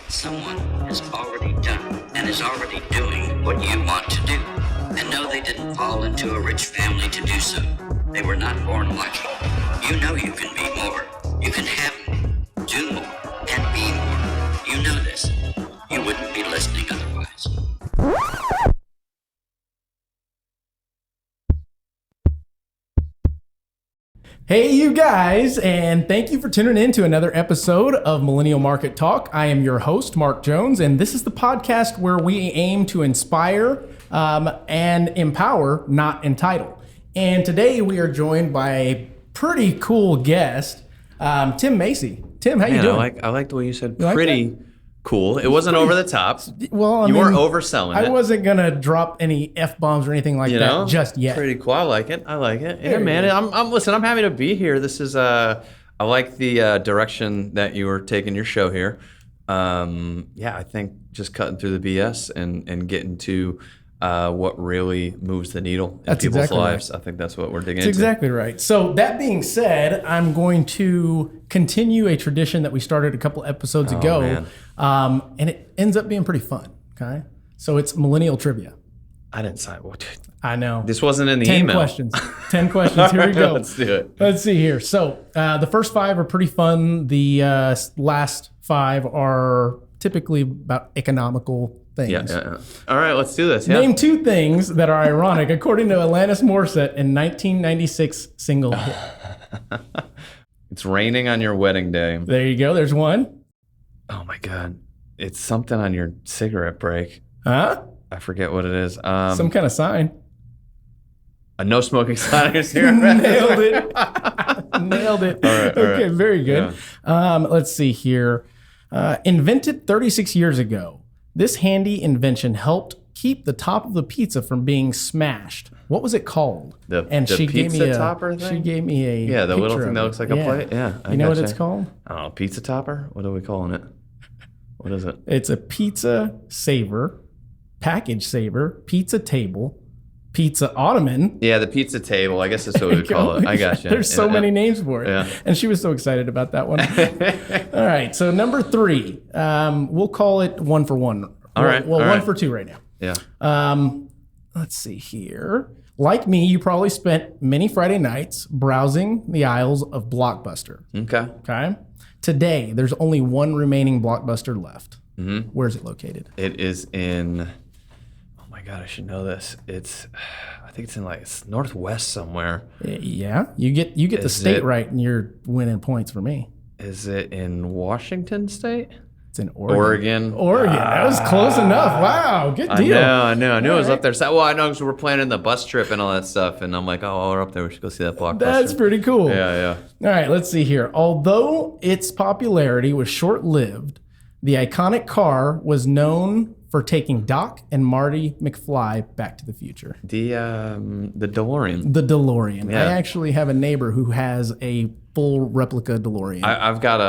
Someone has already done and is already doing what you want to do. And no, they didn't fall into a rich family to do so. They were not born lucky. You know you can be more. You can have more, do more, and be more. You know this. You wouldn't be listening otherwise. Hey, you guys, and thank you for tuning in to another episode of Millennial Market Talk. I am your host, Mark Jones, and this is the podcast where we aim to inspire and empower, not entitle. And today we are joined by a pretty cool guest, Tim Macy. Tim, how you doing? I like the way you said You pretty like Cool. It wasn't over the top. Well, you weren't overselling it. I wasn't going to drop any F-bombs or anything like that just yet. Pretty cool. I like it. Yeah, man. I'm happy to be here. This is I like the direction that you were taking your show here. I think just cutting through the BS and getting to what really moves the needle in people's lives. Right. I think that's what we're digging into. That's exactly right. So that being said, I'm going to continue a tradition that we started a couple episodes ago. Man. And it ends up being pretty fun. Okay. So it's Millennial Trivia. I didn't sign. What? I know. This wasn't in the 10 email. 10 questions. Here we go. Let's do it. Let's see here. So the first 5 are pretty fun. The last 5 are typically about economical things. Yeah. All right, let's do this. Yeah. Name 2 things that are ironic according to Alanis Morissette in 1996 single hit. It's raining on your wedding day. There you go. There's one. Oh my God. It's something on your cigarette break. Huh? I forget what it is. Some kind of sign. A no smoking sign on your cigarette. Nailed it. Nailed it. All right, okay, very good. Yeah. Let's see here. Invented 36 years ago, this handy invention helped keep the top of the pizza from being smashed. What was it called? The pizza topper thing? She gave me a the little thing that it. looks like a plate? Yeah. You know what it's called? I don't know. Pizza topper? What are we calling it? What is it? It's a pizza saver, package saver, pizza table, pizza ottoman. Yeah, the pizza table. I guess that's what we call it. I got you. There's so many names for it. Yeah. And she was so excited about that one. All right. So number 3, we'll call it 1 for 1. All right. Well, 1 for 2 right now. Yeah. Let's see here. Like me, you probably spent many Friday nights browsing the aisles of Blockbuster. Okay. Today, there's only one remaining Blockbuster left. Mm-hmm. Where's it located? It is in, oh my God, I should know this. I think it's in it's Northwest somewhere. Yeah. You get the state right and you're winning points for me. Is it in Washington State? It's in Oregon. Oregon. That was close enough. Wow, good deal. I knew it was up there. So, well, I know because we're planning the bus trip and all that stuff. And I'm like, oh, we're up there. We should go see that Blockbuster. That's pretty cool. Yeah. All right, let's see here. Although its popularity was short-lived, the iconic car was known for taking Doc and Marty McFly Back to the Future. The DeLorean. The DeLorean. Yeah. I actually have a neighbor who has a full replica DeLorean. I've got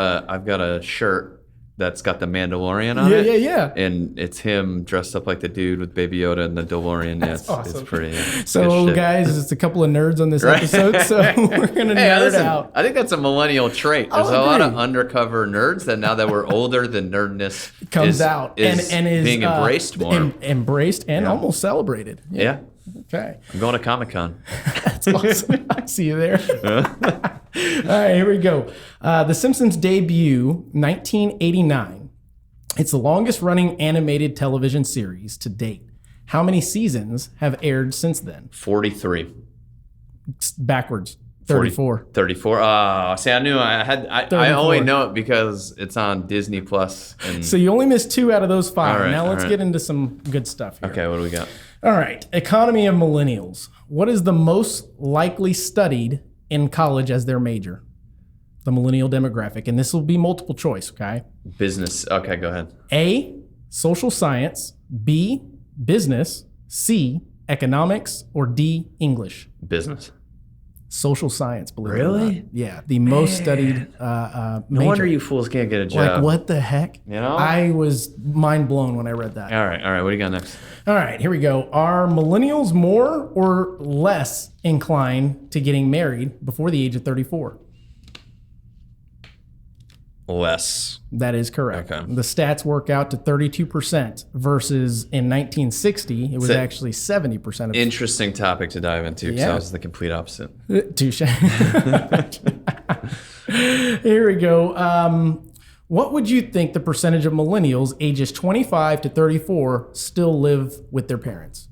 a shirt that's got the Mandalorian on it. Yeah. And it's him dressed up like the dude with Baby Yoda and the DeLorean. That's awesome. It's pretty. So, guys, it's a couple of nerds on this episode, so we're going to nerd out. I think that's a millennial trait. There's a lot of undercover nerds that now that we're older, the nerdness comes out and is being embraced more. Embraced and almost celebrated. Yeah. Okay. I'm going to Comic-Con. That's awesome. I see you there. All right, here we go. The Simpsons debut, 1989. It's the longest running animated television series to date. How many seasons have aired since then? 43. Backwards. 34. 34. See, I knew I only know it because it's on Disney Plus. So you only missed 2 out of those 5. All right, now let's get into some good stuff here. Okay, what do we got? All right. Economy of millennials. What is the most likely studied in college as their major? The millennial demographic. And this will be multiple choice, okay? Business. Okay, go ahead. A, social science. B, business. C, economics. Or D, English. Business. Social science, believe it or Really? not. Yeah, the most studied major. No wonder you fools can't get a job. Like, what the heck? You know? I was mind blown when I read that. All right. What do you got next? All right, here we go. Are millennials more or less inclined to getting married before the age of 34? less. That is correct. Okay. The stats work out to 32% versus in 1960, it was actually 70% of Interesting topic to dive into because Yeah. I was the complete opposite. Touche. Here we go. What would you think the percentage of millennials ages 25 to 34 still live with their parents?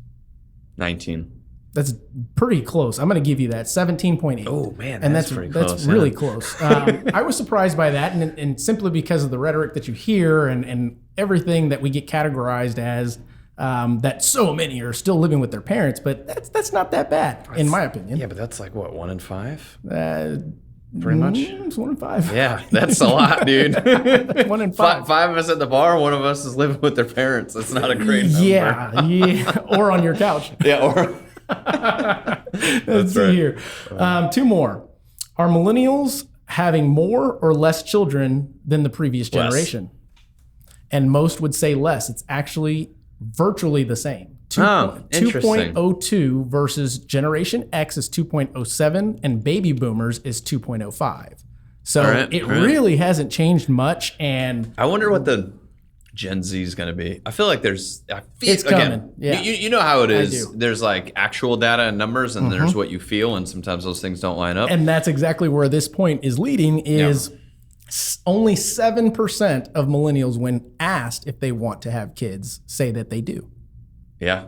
19. That's pretty close. I'm going to give you that 17.8. Oh man, and that's pretty close. That's really close. I was surprised by that, and simply because of the rhetoric that you hear and everything that we get categorized as, that so many are still living with their parents. But that's not that bad, in my opinion. Yeah, but that's like what, 1 in 5? Pretty much? It's 1 in 5. Yeah, that's a lot, dude. 1 in 5. Five of us at the bar, one of us is living with their parents. That's not a great number. Yeah, or on your couch. Yeah, or Let's see here. 2 more. Are millennials having more or less children than the previous Less. generation? And most would say less. It's actually virtually the same. Interesting. 2.02 versus Generation X is 2.07 and baby boomers is 2.05. So All right, it all right. really hasn't changed much. And I wonder what the Gen Z is going to be. I feel like it's coming. Yeah. You know how it is. do. There's like actual data and numbers, and there's what you feel, and sometimes those things don't line up. And that's exactly where this point is leading is only 7% of millennials, when asked if they want to have kids, say that they do. Yeah.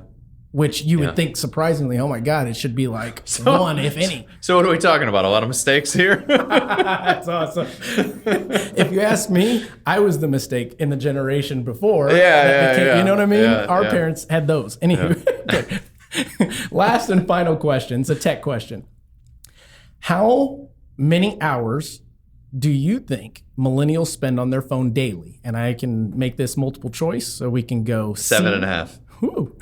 Which you Yeah. would think, surprisingly, oh my God, it should be like 1, if any. So what are we talking about? A lot of mistakes here? That's awesome. If you ask me, I was the mistake in the generation before. Yeah. You know what I mean? Yeah, Our yeah. parents had those. Anywho, okay. Last and final question. It's a tech question. How many hours do you think millennials spend on their phone daily? And I can make this multiple choice, so we can go 7.5. Whew.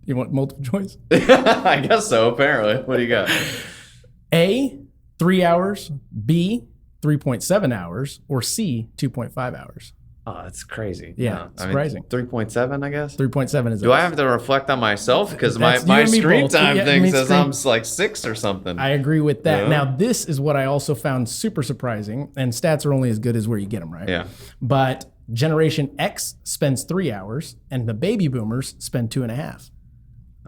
You want multiple choice? I guess so, apparently. What do you got? A, 3 hours, B, 3.7 hours, or C, 2.5 hours. Oh, that's crazy. Yeah, No, surprising. 3.7, I guess. 3.7 is Do I have to reflect on myself? Because my That's you and me screen both. time Yeah, thing me says screen- I'm like 6 or something. I agree with that. Yeah. Now, this is what I also found super surprising, and stats are only as good as where you get them, right? Yeah. But Generation X spends 3 hours, and the baby boomers spend 2.5.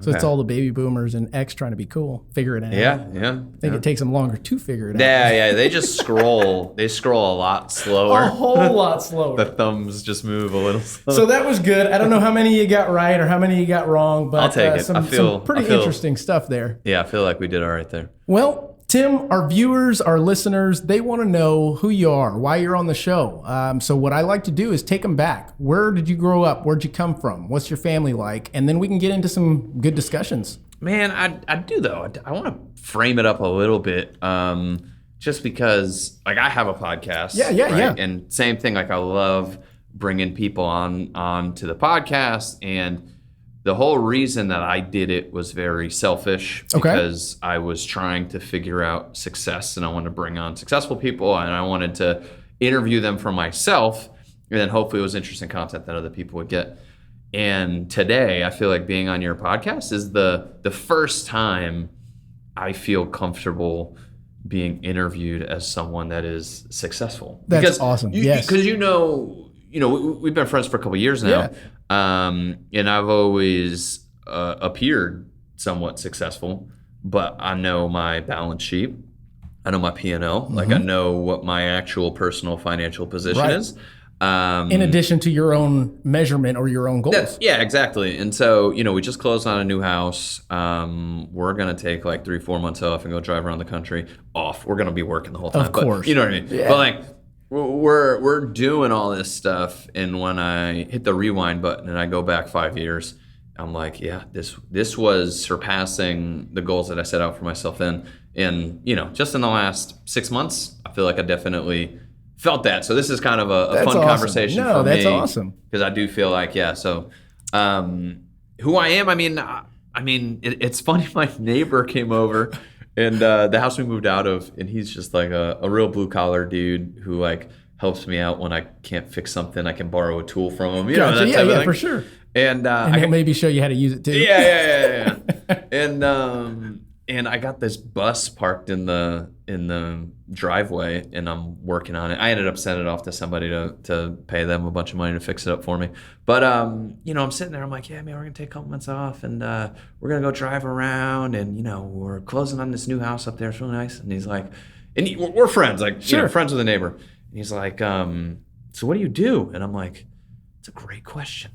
So it's Okay. all the baby boomers and X trying to be cool, figure it out. Yeah. I think it takes them longer to figure it out. Yeah. They just scroll. They scroll a lot slower. A whole lot slower. The thumbs just move a little slower. So that was good. I don't know how many you got right or how many you got wrong, but I'll take it. some pretty interesting stuff there. Yeah, I feel like we did all right there. Well, Tim, our viewers, our listeners, they want to know who you are, why you're on the show. So what I like to do is take them back. Where did you grow up? Where'd you come from? What's your family like? And then we can get into some good discussions. Man, I do though. I want to frame it up a little bit, just because like I have a podcast. Yeah. And same thing. Like I love bringing people on to the podcast, and the whole reason that I did it was very selfish because I was trying to figure out success, and I wanted to bring on successful people, and I wanted to interview them for myself, and then hopefully it was interesting content that other people would get. And today, I feel like being on your podcast is the first time I feel comfortable being interviewed as someone that is successful. That's awesome. Yes. Because we've been friends for a couple of years now, and I've always appeared somewhat successful, but I know my balance sheet. I know my P&L. Like I know what my actual personal financial position is. In addition to your own measurement or your own goals. Yeah, exactly. And so, we just closed on a new house. We're going to take like 3-4 months off and go drive around the country off. We're going to be working the whole time. Of course. But, you know what I mean? Yeah. But like, we're doing all this stuff. And when I hit the rewind button and I go back 5 years, I'm like, yeah, this was surpassing the goals that I set out for myself in. And, just in the last 6 months, I feel like I definitely felt that. So this is kind of a fun conversation for me. That's awesome. Because I do feel like, so who I am, it's funny. My neighbor came over and the house we moved out of, and he's just like a real blue collar dude who like helps me out when I can't fix something. I can borrow a tool from him. That type of thing. For sure. And he'll maybe show you how to use it too. Yeah. And And I got this bus parked in the driveway, and I'm working on it. I ended up sending it off to somebody to pay them a bunch of money to fix it up for me. But I'm sitting there. I'm like, yeah, man, we're gonna take a couple months off, and we're gonna go drive around, and we're closing on this new house up there. It's really nice. And he's like, we're friends, like Sure. friends with a neighbor. And he's like, so what do you do? And I'm like, it's a great question.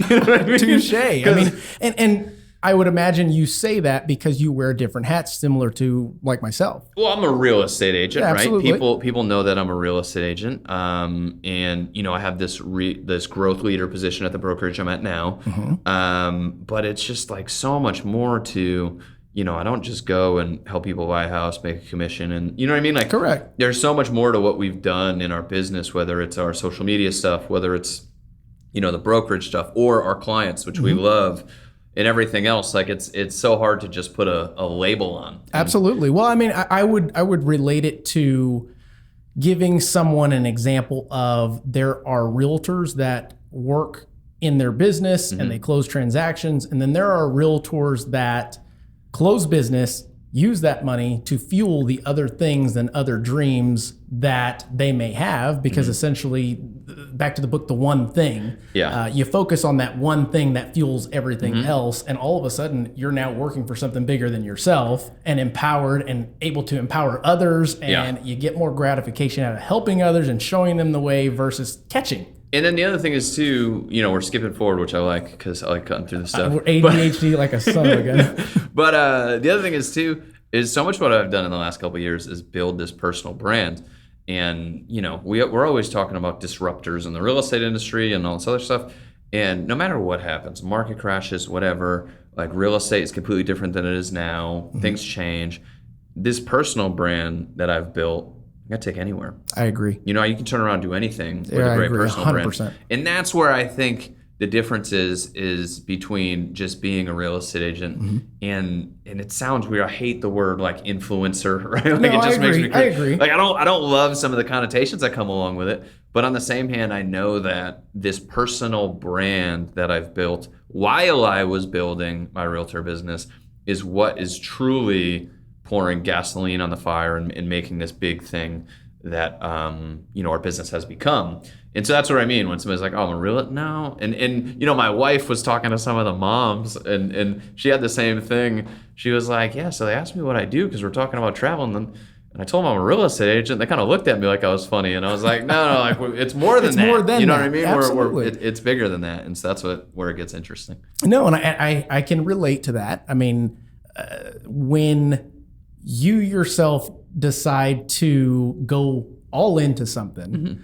You know what I mean? Touche. I mean, and I would imagine you say that because you wear different hats, similar to like myself. Well, I'm a real estate agent, Yeah, right? absolutely. People know that I'm a real estate agent, and I have this growth leader position at the brokerage I'm at now. But it's just like so much more to, I don't just go and help people buy a house, make a commission, and you know what I mean? Like, Correct. There's so much more to what we've done in our business, whether it's our social media stuff, whether it's the brokerage stuff, or our clients, which we love. And everything else, like it's so hard to just put a label on. Absolutely. Well, I mean, I would relate it to giving someone an example of there are realtors that work in their business and they close transactions, and then there are realtors that close business, use that money to fuel the other things and other dreams that they may have, because essentially, back to the book, The One Thing, you focus on that one thing that fuels everything else, and all of a sudden you're now working for something bigger than yourself and empowered and able to empower others, and you get more gratification out of helping others and showing them the way versus catching. And then the other thing is too, we're skipping forward, which I like because I like cutting through the stuff. We're ADHD like a son of a gun. But the other thing is too, is so much what I've done in the last couple of years is build this personal brand. And, we're always talking about disruptors in the real estate industry and all this other stuff. And no matter what happens, market crashes, whatever, like real estate is completely different than it is now. Things change. This personal brand that I've built, I gotta take anywhere. I agree. You can turn around and do anything with Yeah, a I great agree, personal 100%. brand. And that's where I think the difference is between just being a real estate agent and it sounds weird. I hate the word like influencer, right? Like No, it just I makes me agree. I agree. Like I don't love some of the connotations that come along with it. But on the same hand, I know that this personal brand that I've built while I was building my realtor business is what is truly pouring gasoline on the fire and making this big thing that our business has become. And so that's what I mean when somebody's like, oh, I'm a realtor? No. And my wife was talking to some of the moms and she had the same thing. She was like, yeah, so they asked me what I do because we're talking about travel, and I told them I'm a real estate agent. They kind of looked at me like I was funny, and I was like, no, like it's more than It's that. more than you know that. what I mean? Absolutely. It's bigger than that, and so that's where it gets interesting. No, and I can relate to that. I mean, when you yourself decide to go all into something,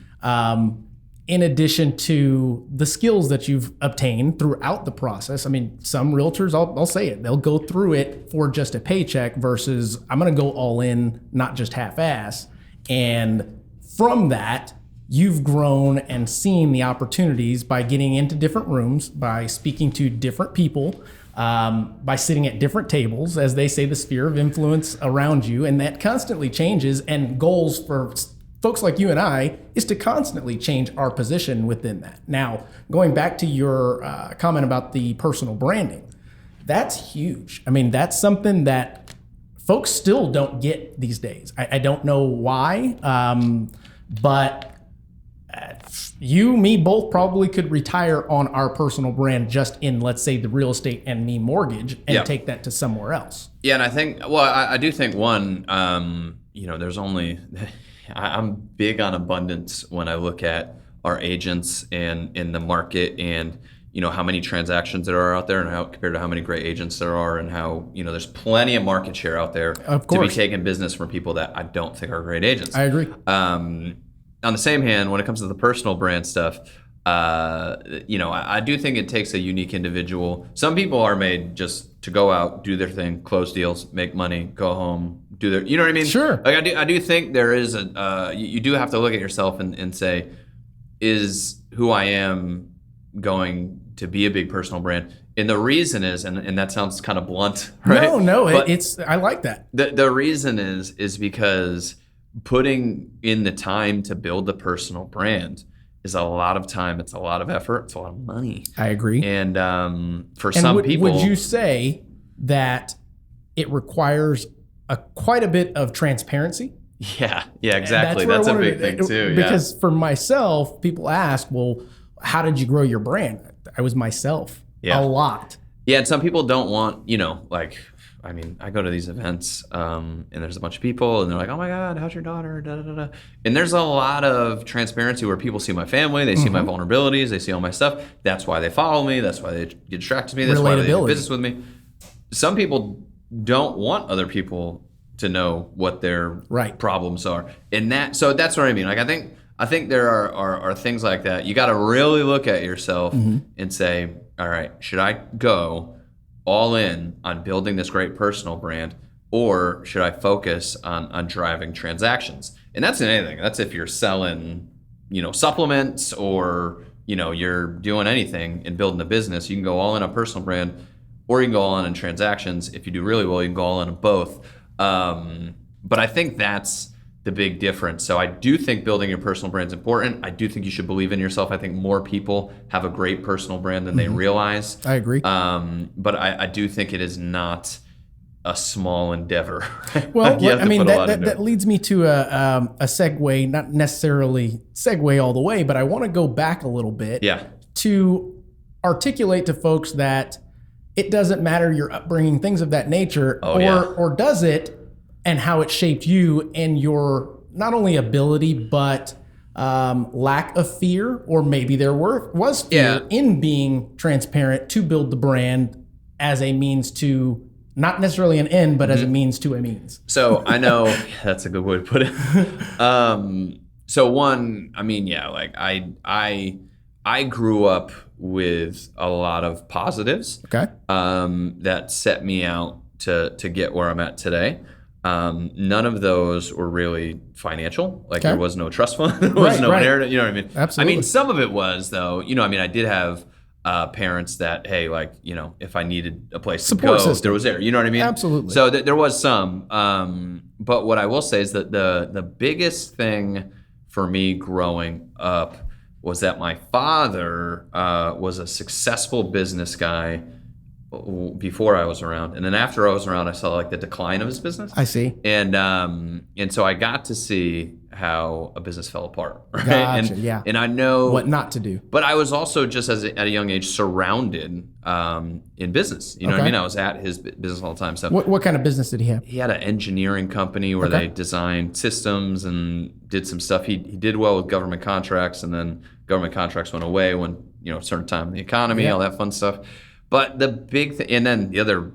in addition to the skills that you've obtained throughout the process. I mean, some realtors, I'll say it, they'll go through it for just a paycheck versus I'm going to go all in, not just half-ass. And from that, you've grown and seen the opportunities by getting into different rooms, by speaking to different people, by sitting at different tables, as they say, the sphere of influence around you. And that constantly changes, and goals for folks like you and I is to constantly change our position within that. Now, going back to your comment about the personal branding, that's huge. I mean, that's something that folks still don't get these days. I don't know why, but you, me, both probably could retire on our personal brand just in, let's say, the real estate and me mortgage and take that to somewhere else. Yeah, and I think, I do think one, there's only... I'm big on abundance when I look at our agents and in the market, and how many transactions there are out there, and how compared to how many great agents there are, and how there's plenty of market share out there to be taking business from people that I don't think are great agents. I agree. On the same hand, when it comes to the personal brand stuff, I do think it takes a unique individual. Some people are made just to go out, do their thing, close deals, make money, go home, do their, you know what I mean? Sure. Like I do think there is you do have to look at yourself and say, is who I am going to be a big personal brand? And the reason is, and that sounds kind of blunt, right? No, But it's I like that. the reason is because putting in the time to build the personal brand is a lot of time. It's a lot of effort. It's a lot of money. I agree. And for some people, would you say that it requires quite a bit of transparency. Yeah, exactly. That's a big thing too. Because for myself, people ask, well, how did you grow your brand? I was myself a lot. Yeah, and some people don't want, like, I mean, I go to these events and there's a bunch of people and they're like, oh my God, how's your daughter? Da, da, da, da. And there's a lot of transparency where people see my family, they see my vulnerabilities, they see all my stuff. That's why they follow me. That's why they get distracted to me. That's why they do business with me. Some people don't want other people to know what their problems are. And so that's what I mean. Like, I think there are things like that. You got to really look at yourself and say, all right, should I go all in on building this great personal brand, or should I focus on driving transactions? And that's in anything. That's if you're selling, supplements, or, you're doing anything and building a business. You can go all in on personal brand, or you can go all in on transactions. If you do really well, you can go all in on both. But I think that's the big difference. So I do think building your personal brand is important. I do think you should believe in yourself. I think more people have a great personal brand than they realize. I agree. But I do think it is not a small endeavor. Well, that leads me to a segue, not necessarily segue all the way, but I want to go back a little bit to articulate to folks that it doesn't matter your upbringing, things of that nature, or does it, and how it shaped you and your not only ability, but lack of fear, or maybe there was fear in being transparent to build the brand as a means to, not necessarily an end, but as a means to a means. So I know that's a good way to put it. So one, I mean, like I grew up with a lot of positives that set me out to get where I'm at today. None of those were really financial. Like there was no trust fund, there was no inheritance. You know what I mean? Absolutely. I mean, some of it was though. I did have parents that, hey, like, if I needed a place to go, there was there. You know what I mean? Absolutely. So there was some. But what I will say is that the biggest thing for me growing up was that my father was a successful business guy before I was around, and then after I was around, I saw like the decline of his business. I see. And so I got to see how a business fell apart, right? Gotcha, and I know what not to do. But I was also just at a young age surrounded in business. You know what I mean? I was at his business all the time. So what kind of business did he have? He had an engineering company where they designed systems and did some stuff. He did well with government contracts, and then government contracts went away when a certain time in the economy, all that fun stuff. But the big thing, and then the other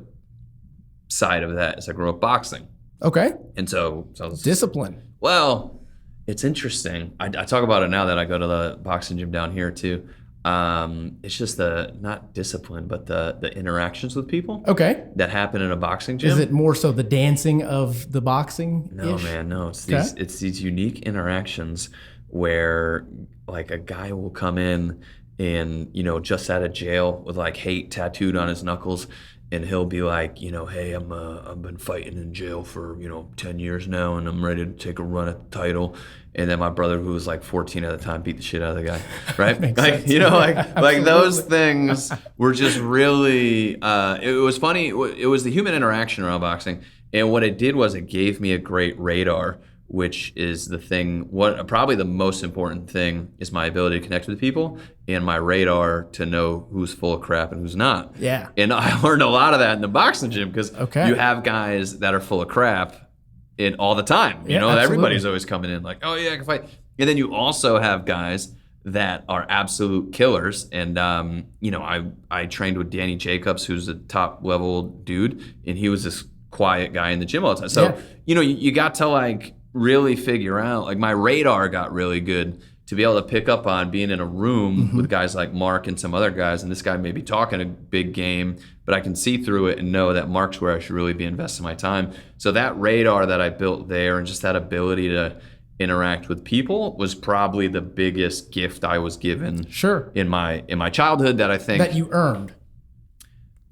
side of that is I grew up boxing. Okay. And so discipline. Well, it's interesting. I talk about it now that I go to the boxing gym down here too. It's just not discipline, but the interactions with people. Okay. That happen in a boxing gym. Is it more so the dancing of the boxing? No, man, no. It's these unique interactions where like a guy will come in and just out of jail with like hate tattooed on his knuckles, and he'll be like, hey, I've been fighting in jail for 10 years now, and I'm ready to take a run at the title. And then my brother, who was like 14 at the time, beat the shit out of the guy, right? Like those things were just really. It was funny. It was the human interaction around boxing, and what it did was it gave me a great radar, which is the thing. Probably the most important thing is my ability to connect with people and my radar to know who's full of crap and who's not. Yeah. And I learned a lot of that in the boxing gym because you have guys that are full of crap all the time. Everybody's always coming in like, oh yeah, I can fight. And then you also have guys that are absolute killers. And I trained with Danny Jacobs, who's a top level dude, and he was this quiet guy in the gym all the time. So you got to like really figure out, like my radar got really good to be able to pick up on being in a room with guys like Mark and some other guys, and this guy may be talking a big game, but I can see through it and know that Mark's where I should really be investing my time. So that radar that I built there and just that ability to interact with people was probably the biggest gift I was given in my childhood that I think that you earned.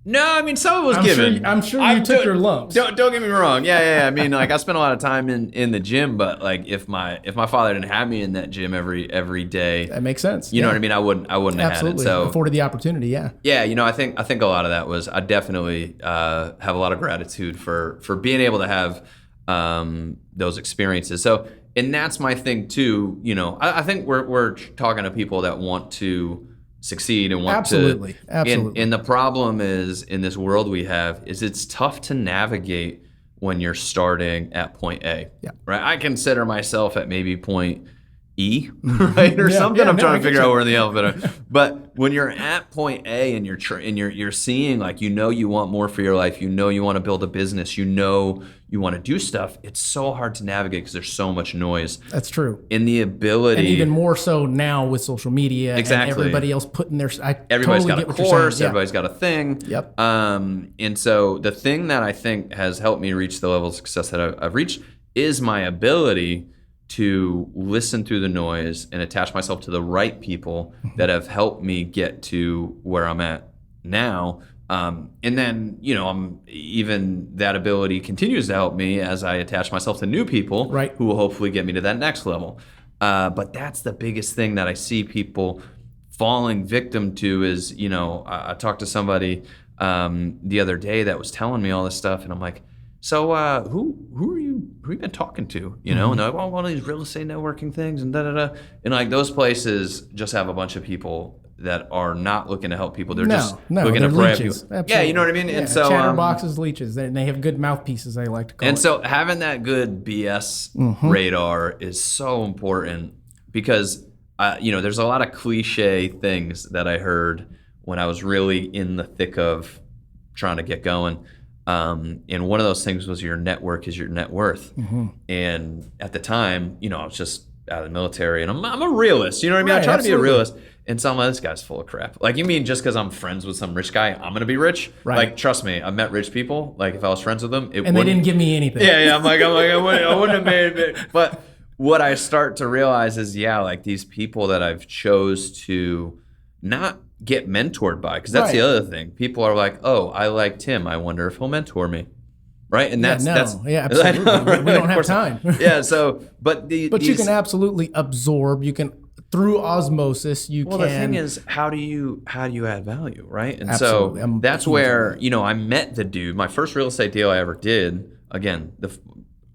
No, I mean, some of it was I'm given. Sure, I'm sure you took your lumps. Don't get me wrong. Yeah. I mean, like I spent a lot of time in the gym, but like if my father didn't have me in that gym every day, That makes sense. You know what I mean? I wouldn't have had it. Absolutely. So Afforded the opportunity. Yeah. yeah, I think a lot of that was I definitely have a lot of gratitude for being able to have those experiences. So and that's my thing too. I think we're talking to people that want to succeed and want Absolutely. to Absolutely. And the problem is in this world we have is it's tough to navigate when you're starting at point A. Yeah. Right. I consider myself at maybe point E, right, or something. I'm trying to figure out where in the alphabet. But when you're at point A and you're seeing like you want more for your life, you want to build a business, you want to do stuff. It's so hard to navigate because there's so much noise. That's true. In the ability, and even more so now with social media. Exactly. And everybody else putting their. Everybody's totally got a get what you're course. saying. Everybody's got a thing. Yep. And so the thing that I think has helped me reach the level of success that I've reached is my ability to listen through the noise and attach myself to the right people that have helped me get to where I'm at now. And then, even that ability continues to help me as I attach myself to new people Right. who will hopefully get me to that next level. But that's the biggest thing that I see people falling victim to is, I talked to somebody the other day that was telling me all this stuff, and I'm like, so who are you been talking to? And they're like, well, one of these real estate networking things and da-da-da. And like those places just have a bunch of people that are not looking to help people. They're just looking to prey on people. Absolutely. Yeah, you know what I mean? Yeah, and so chatterboxes, leeches. And they have good mouthpieces, they like to call and it. so having that good BS radar is so important because there's a lot of cliche things that I heard when I was really in the thick of trying to get going. And one of those things was your network is your net worth. And at the time, I was just out of the military and I'm a realist, you know what I mean? Right, I try absolutely. to be a realist. And so I'm like, this guy's full of crap. Like, you mean just because I'm friends with some rich guy, I'm going to be rich? Right. Like, trust me, I've met rich people. Like, if I was friends with them, and they didn't give me anything. Yeah. I wouldn't have made it. But what I start to realize is, like these people that I've chose to not get mentored by, because that's Right. the other thing. People are like, oh, I like Tim. I wonder if he'll mentor me. Right? And that's absolutely. We don't have time. Yeah. So, but you can absolutely absorb. You can through osmosis. Well, the thing is, how do you add value, right? And Absolutely. so that's where I met the dude. My first real estate deal I ever did. Again,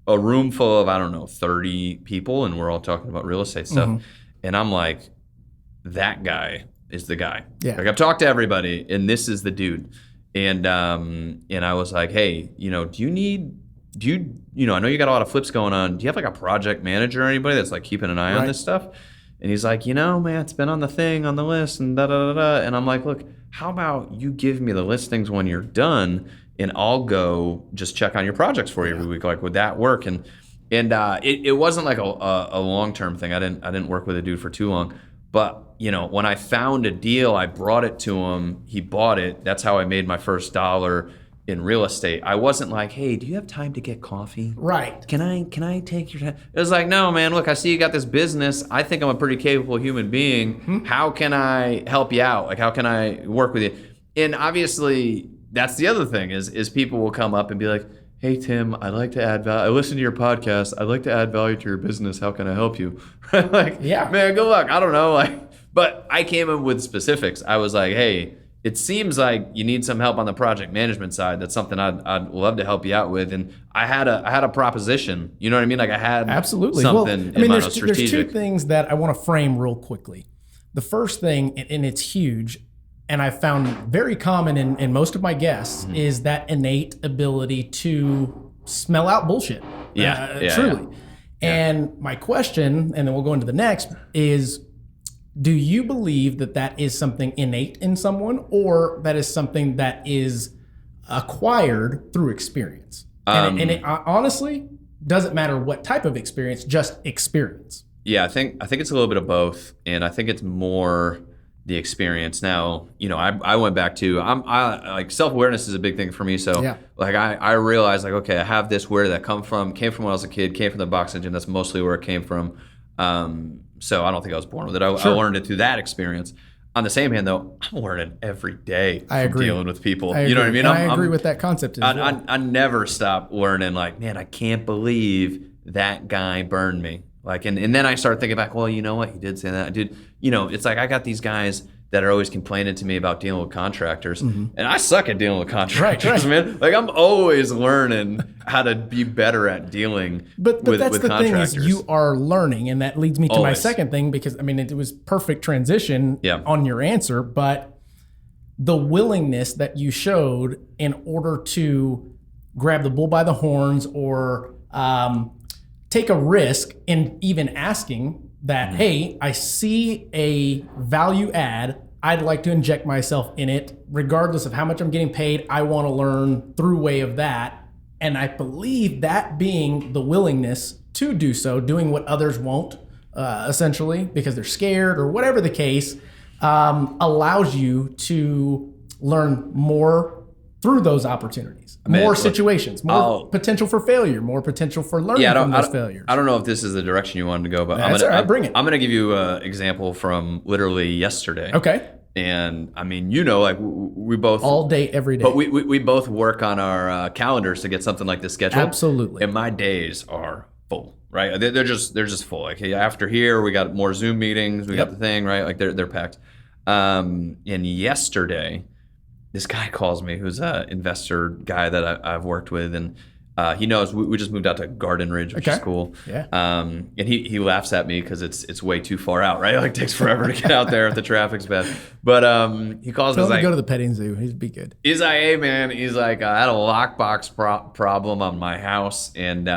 a room full of 30 people, and we're all talking about real estate stuff. And I'm like, that guy is the guy. Yeah. Like I've talked to everybody, and this is the dude. And I was like, hey, do you I know you got a lot of flips going on. Do you have like a project manager or anybody that's like keeping an eye on this stuff? And he's like, man, it's been on the list and da da da da. And I'm like, look, how about you give me the listings when you're done, and I'll go just check on your projects for you every week. Like, would that work? And it wasn't like a long-term thing. I didn't work with a dude for too long. But when I found a deal, I brought it to him. He bought it. That's how I made my first dollar in real estate. I wasn't like, hey, do you have time to get coffee? Right. Can I take your time? It was like, no, man, look, I see you got this business. I think I'm a pretty capable human being. How can I help you out? Like, how can I work with you? And obviously, that's the other thing is people will come up and be like, hey, Tim, I'd like to add value. I listen to your podcast. I'd like to add value to your business. How can I help you? Like, yeah, man, good luck. I don't know. But I came in with specifics. I was like, hey, it seems like you need some help on the project management side. That's something I'd love to help you out with. And I had a proposition. You know what I mean? Like I had absolutely something in mind strategic. There's two things that I want to frame real quickly. The first thing, and it's huge, and I've found very common in most of my guests, is that innate ability to smell out bullshit. Truly. Yeah. And my question, and then we'll go into the next, is do you believe that is something innate in someone, or that is something that is acquired through experience? And it honestly doesn't matter what type of experience, just experience. Yeah, I think it's a little bit of both, and I think it's more the experience. Now, I went back to I like self-awareness is a big thing for me. So like I realized like, okay, I have this. Where did that come from? Came from when I was a kid. Came from the boxing gym. That's mostly where it came from. So I don't think I was born with it. I learned it through that experience. On the same hand, though, I'm learning every day I from agree. dealing with people. I You know what I agree. mean? And I agree with that concept as well. I never stop learning. Like, man, I can't believe that guy burned me. Like, and then I start thinking back, well, you know what? He did say that. I did. You know, it's like I got these guys that are always complaining to me about dealing with contractors, and I suck at dealing with contractors, man. Like, I'm always learning how to be better at dealing But with that's the thing contractors. is you are learning, and that leads me to my Always. second thing, because I mean it was perfect transition on your answer, but the willingness that you showed in order to grab the bull by the horns or take a risk in even asking that, hey, I see a value add. I'd like to inject myself in it, regardless of how much I'm getting paid. I want to learn through way of that. And I believe that being the willingness to do so, doing what others won't, essentially, because they're scared or whatever the case, allows you to learn more through those opportunities, more situations, more potential for failure, more potential for learning from those failures. I don't know if this is the direction you wanted to go, but bring it. I'm going to give you an example from literally yesterday. Okay. And I mean, you know, like we both all day, every day. But we both work on our calendars to get something like this scheduled. Absolutely. And my days are full, right? They're just full. Like, hey, after here, we got more Zoom meetings. We got the thing, right? Like they're packed. And yesterday, this guy calls me, who's an investor guy that I've worked with, and he knows we just moved out to Garden Ridge, which is cool. Yeah. And he laughs at me because it's way too far out, right? Like, it takes forever to get out there if the traffic's bad. But he calls me. Tell him to go to the petting zoo. He'd be good. He's like, hey man, he's like, I had a lockbox problem on my house, and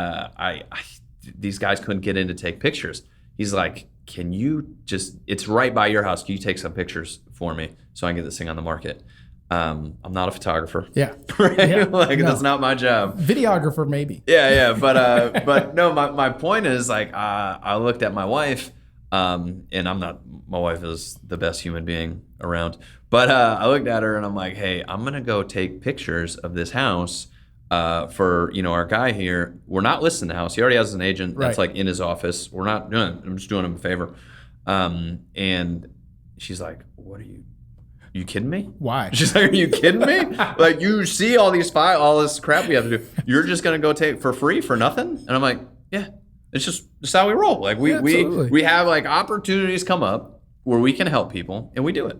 these guys couldn't get in to take pictures. He's like, can you just? It's right by your house. Can you take some pictures for me so I can get this thing on the market? I'm not a photographer. Yeah. Right? Yeah. Like, that's not my job. Videographer, maybe. Yeah. But no, my point is, like, I looked at my wife, and my wife is the best human being around. But I looked at her and I'm like, hey, I'm going to go take pictures of this house for, our guy here. We're not listing the house. He already has an agent that's like in his office. We're not doing it. I'm just doing him a favor. And she's like, what are you kidding me? Why? She's like, are you kidding me? Like, you see all this crap we have to do. You're just going to go take for free for nothing? And I'm like, yeah, it's just how we roll. Like, we have like opportunities come up where we can help people, and we do it.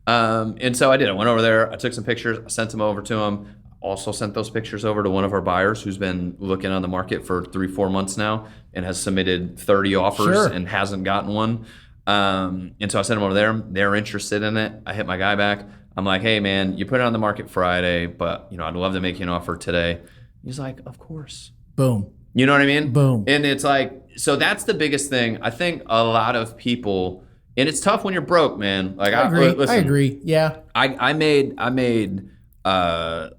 And so I did. I went over there. I took some pictures. I sent them over to him. Also sent those pictures over to one of our buyers who's been looking on the market for 3-4 months now and has submitted 30 offers and hasn't gotten one. And so I sent them over there. They're interested in it. I hit my guy back. I'm like, hey man, you put it on the market Friday, but I'd love to make you an offer today. He's like, of course. Boom. You know what I mean? Boom. And it's like, so that's the biggest thing. I think a lot of people, and it's tough when you're broke, man. Like, I agree. Listen, I agree. Yeah. I made on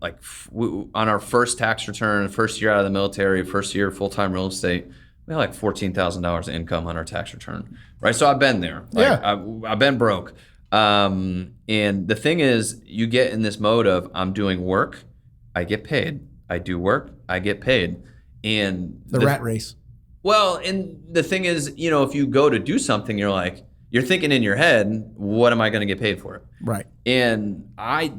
our first tax return, first year out of the military, first year full-time real estate, we had like $14,000 in income on our tax return, right? So I've been there. Like, I've been broke. And the thing is, you get in this mode of, I'm doing work, I get paid. I do work, I get paid. And the rat race. Well, and the thing is, if you go to do something, you're thinking in your head, what am I going to get paid for it? Right. And I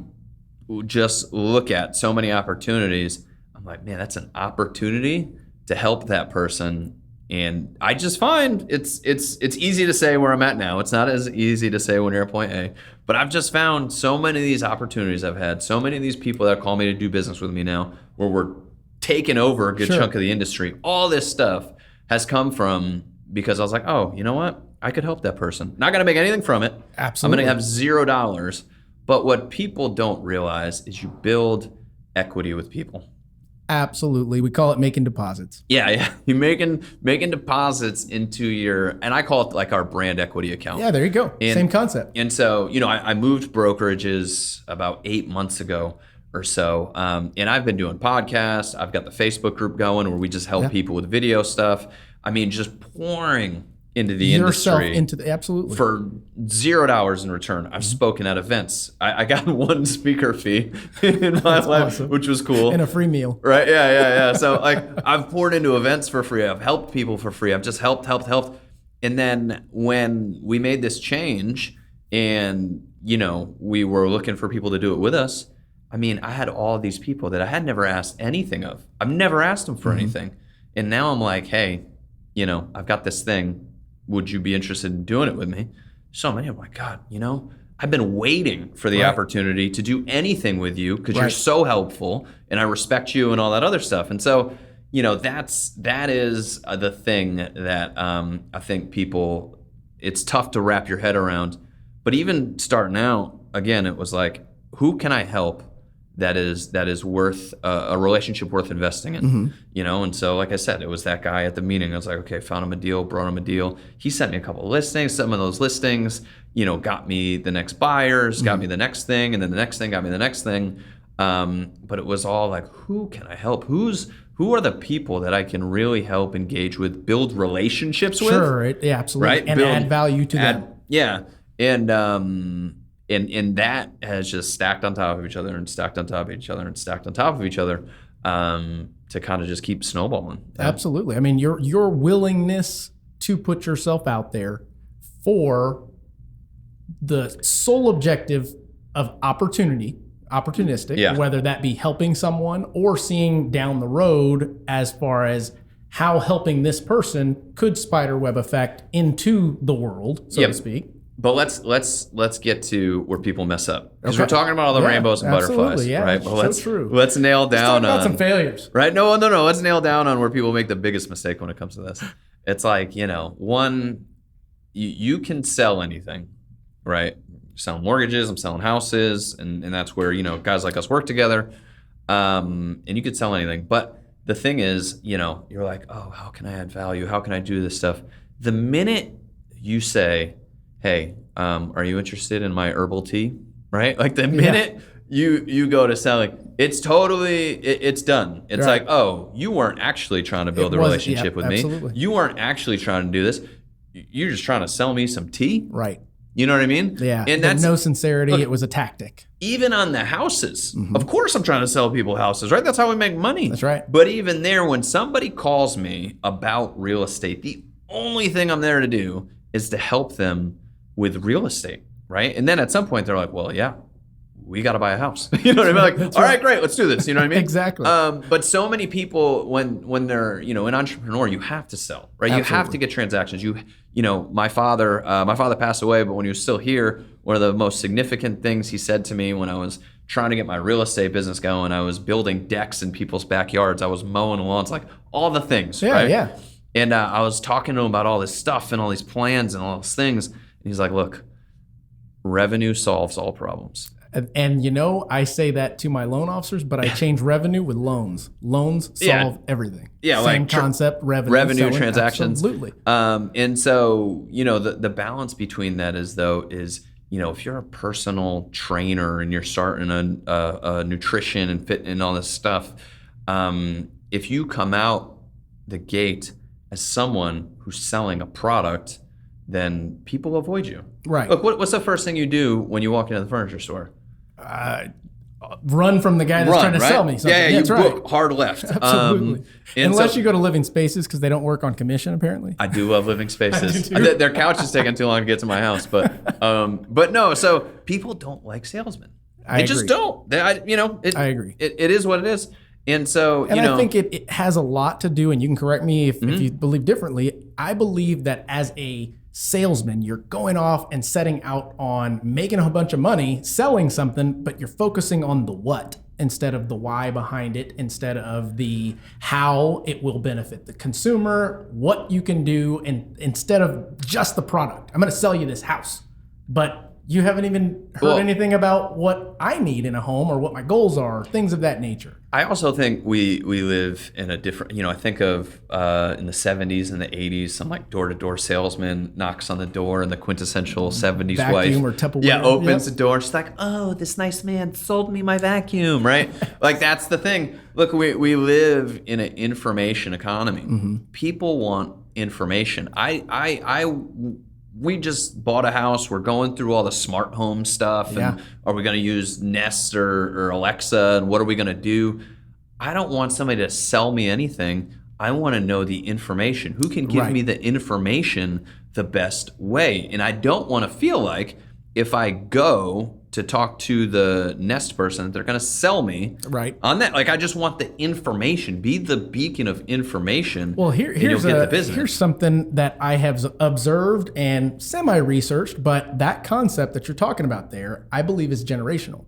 just look at so many opportunities. I'm like, man, that's an opportunity to help that person. And I just find it's easy to say where I'm at now. It's not as easy to say when you're at point A, but I've just found so many of these opportunities I've had, so many of these people that call me to do business with me now, where we're taking over a good chunk of the industry. All this stuff has come from because I was like, oh, you know what? I could help that person. Not going to make anything from it. Absolutely. I'm going to have $0. But what people don't realize is you build equity with people. Absolutely. We call it making deposits. Yeah. You're making deposits into your, and I call it like our brand equity account. Yeah, there you go. Same concept. And so, I moved brokerages about 8 months ago or so. And I've been doing podcasts. I've got the Facebook group going where we just help people with video stuff. I mean, just pouring into the industry absolutely for $0 in return. I've spoken at events. I got one speaker fee in my life, awesome. Which was cool. And a free meal. Right? Yeah. So I've poured into events for free. I've helped people for free. I've just helped. And then when we made this change and we were looking for people to do it with us. I mean, I had all these people that I had never asked anything of. I've never asked them for anything. And now I'm like, hey, I've got this thing. Would you be interested in doing it with me? So many, I'm like, God, I've been waiting for the opportunity to do anything with you because you're so helpful and I respect you and all that other stuff. And so, that is the thing that I think people, it's tough to wrap your head around. But even starting out, again, it was like, who can I help that is worth a relationship worth investing in, And so, like I said, it was that guy at the meeting. I was like, okay, found him a deal, brought him a deal. He sent me a couple of listings. Some of those listings, got me the next buyers, got me the next thing, and then the next thing got me the next thing. But it was all like, who can I help? Who are the people that I can really help engage with, build relationships with? Sure, yeah, absolutely, right? And add value to them. Yeah, and that has just stacked on top of each other and stacked on top of each other and stacked on top of each other to kind of just keep snowballing. Yeah. Absolutely. I mean, your willingness to put yourself out there for the sole objective of opportunistic, whether that be helping someone or seeing down the road as far as how helping this person could spiderweb effect into the world, so to speak. But let's get to where people mess up, because we're talking about all the rainbows and butterflies, right? But let's nail down on some failures, right? No. Let's nail down on where people make the biggest mistake when it comes to this. It's like, one, you can sell anything, right? I'm selling mortgages, I'm selling houses, and that's where guys like us work together, and you could sell anything. But the thing is, you're like, oh, how can I add value? How can I do this stuff? The minute you say, hey, are you interested in my herbal tea? Right? Like the minute you go to selling, it's done. It's like, oh, you weren't actually trying to build a relationship with me. You weren't actually trying to do this. You're just trying to sell me some tea. Right. You know what I mean? Yeah. And that's no sincerity. Look, it was a tactic. Even on the houses, of course I'm trying to sell people houses, right? That's how we make money. That's right. But even there, when somebody calls me about real estate, the only thing I'm there to do is to help them with real estate, right? And then at some point they're like, well, yeah, we got to buy a house. You know what I mean? Like, all right, great, let's do this. You know what I mean? Exactly. But so many people, when they're, an entrepreneur, you have to sell, right? Absolutely. You have to get transactions. My father passed away, but when he was still here, one of the most significant things he said to me when I was trying to get my real estate business going, I was building decks in people's backyards. I was mowing lawns, like all the things, right? Yeah. And I was talking to him about all this stuff and all these plans and all those things. He's like, look, revenue solves all problems. And I say that to my loan officers, but I change revenue with loans. Loans solve everything. Yeah, same concept, revenue selling, transactions. Absolutely. And so, the balance between that is if you're a personal trainer and you're starting a nutrition and fit and all this stuff, if you come out the gate as someone who's selling a product, then people avoid you. Right. Look, what's the first thing you do when you walk into the furniture store? Run from the guy that's trying to sell me something. Yeah, you book hard left. Absolutely. Unless you go to Living Spaces because they don't work on commission, apparently. I do love Living Spaces. Their couch is taking too long to get to my house, but no. So people don't like salesmen. They just don't. I agree. It is what it is. And so, I think it has a lot to do, and you can correct me if you believe differently. I believe that as a salesman, you're going off and setting out on making a whole bunch of money, selling something, but you're focusing on the what instead of the why behind it, instead of the how it will benefit the consumer, what you can do, and instead of just the product. I'm going to sell you this house, but you haven't even heard anything about what I need in a home or what my goals are, things of that nature. I also think we live in a different, I think of in the 70s and the 80s, some like door-to-door salesman knocks on the door and the quintessential 70s vacuum wife. Or Tupperware. Opens the door. She's like, oh, this nice man sold me my vacuum, right? Like that's the thing. Look, we live in an information economy. People want information. We just bought a house. We're going through all the smart home stuff. And are we going to use Nest or Alexa? And what are we going to do? I don't want somebody to sell me anything. I want to know the information. Who can give me the information the best way? And I don't want to feel like if I go to talk to the next person, they're going to sell me Right. on that. Like, I just want the information, be the beacon of information. Well, and you'll get the business. here's something that I have observed and semi-researched, but that concept that you're talking about there, I believe is generational.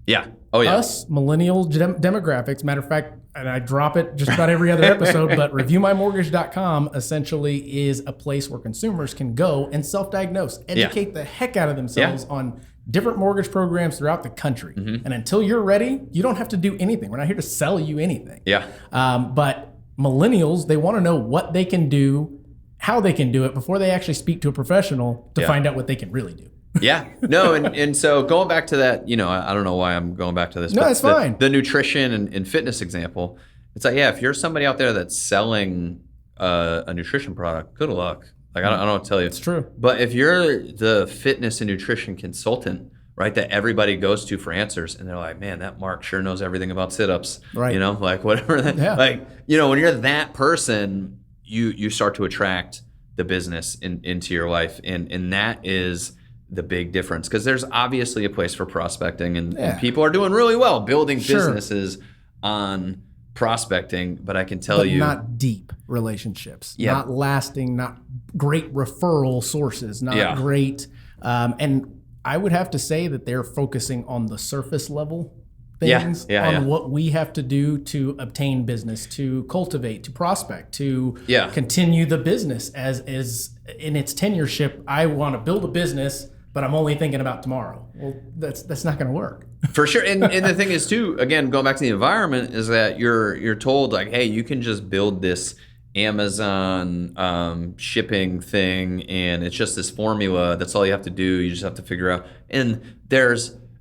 Yeah. Oh, yeah. Us millennial demographics, matter of fact, and I drop it just about every other episode, but reviewmymortgage.com essentially is a place where consumers can go and self-diagnose, educate the heck out of themselves on different mortgage programs throughout the country. And until you're ready, you don't have to do anything. We're not here to sell you anything. Yeah. But millennials, they want to know what they can do, how they can do it before they actually speak to a professional to find out what they can really do. Yeah. No, and so going back to that, I don't know why I'm going back to this. No, but it's fine. The nutrition and fitness example, it's like, if you're somebody out there that's selling a nutrition product, good luck. Like, I don't know what to tell you. It's true. But if you're the fitness and nutrition consultant, right, that everybody goes to for answers, and they're like, man, that Mark sure knows everything about sit-ups, right? Like whatever. Like, when you're that person, you start to attract the business into your life, and that is the big difference, because there's obviously a place for prospecting, and people are doing really well building businesses on prospecting, but I can tell you, not deep relationships, not lasting, not great referral sources, not great. And I would have to say that they're focusing on the surface level things, what we have to do to obtain business, to cultivate, to prospect, to continue the business as in its tenureship. I want to build a business, but I'm only thinking about tomorrow. Well, that's not going to work. For sure. And the thing is too, again, going back to the environment, is that you're told, like, hey, you can just build this Amazon shipping thing, and it's just this formula. That's all you have to do. You just have to figure out. And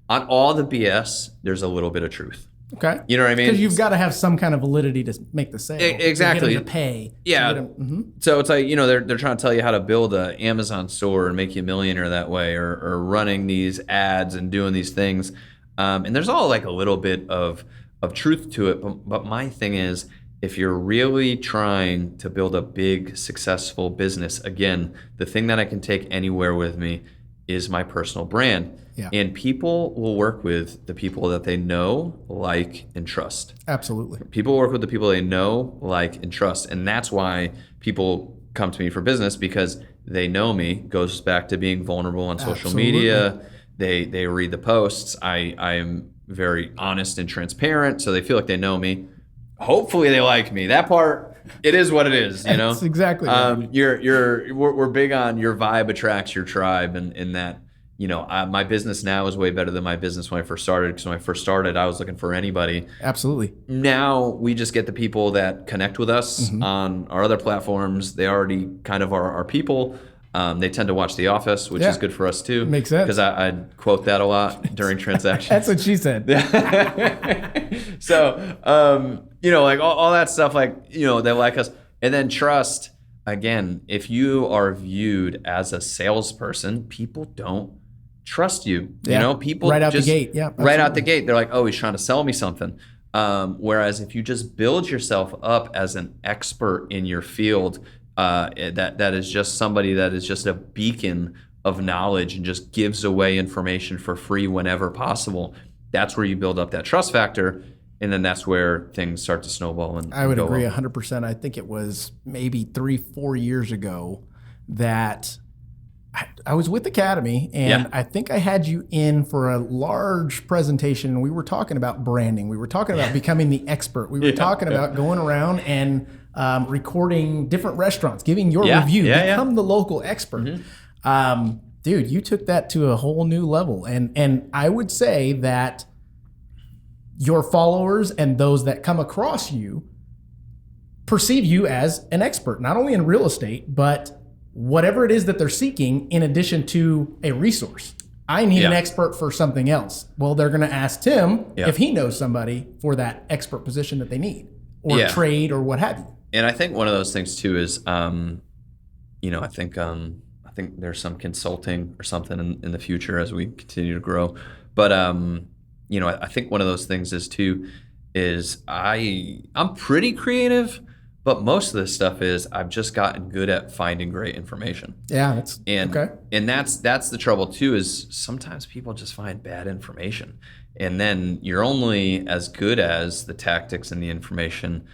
on all the BS, there's a little bit of truth. Okay. You know what I mean? Because you've got to have some kind of validity to make the sale. Exactly. To get them to pay. Yeah. So it's like, they're trying to tell you how to build an Amazon store and make you a millionaire that way, or running these ads and doing these things. And there's all like a little bit of truth to it. But my thing is, if you're really trying to build a big, successful business, again, the thing that I can take anywhere with me is my personal brand. Yeah. And people will work with the people that they know, like, and trust. Absolutely. People work with the people they know, like, and trust. And that's why people come to me for business, because they know me. Goes back to being vulnerable on social media. They read the posts. I am very honest and transparent, so they feel like they know me. Hopefully they like me. That part, it is what it is, That's exactly right. We're big on your vibe attracts your tribe, and in that, my business now is way better than my business when I first started, because when I first started, I was looking for anybody. Absolutely. Now we just get the people that connect with us on our other platforms. They already kind of are our people. They tend to watch The Office, which is good for us too. Makes sense. Because I quote that a lot during transactions. That's what she said. So, like all that stuff, like, they like us. And then trust, again, if you are viewed as a salesperson, people don't trust you. People right out just, the gate. Yeah, right out the gate. They're like, oh, he's trying to sell me something. Whereas if you just build yourself up as an expert in your field, that is just somebody that is just a beacon of knowledge and just gives away information for free whenever possible, that's where you build up that trust factor. And then that's where things start to snowball. And I would agree up. 100%. I think it was maybe 3-4 years ago that I was with Academy, and I think I had you in for a large presentation, and we were talking about branding. We were talking about becoming the expert. We were talking about going around and recording different restaurants, giving your review, become the local expert. Dude, you took that to a whole new level. And I would say that your followers and those that come across you perceive you as an expert, not only in real estate, but whatever it is that they're seeking in addition to a resource. I need an expert for something else. Well, they're going to ask Tim if he knows somebody for that expert position that they need, or trade, or what have you. And I think one of those things too is, I think there's some consulting or something in the future as we continue to grow. But I think one of those things is I'm pretty creative, But most of this stuff is I've just gotten good at finding great information. Yeah, that's okay. And that's the trouble too, is sometimes people just find bad information. And then you're only as good as the tactics and the information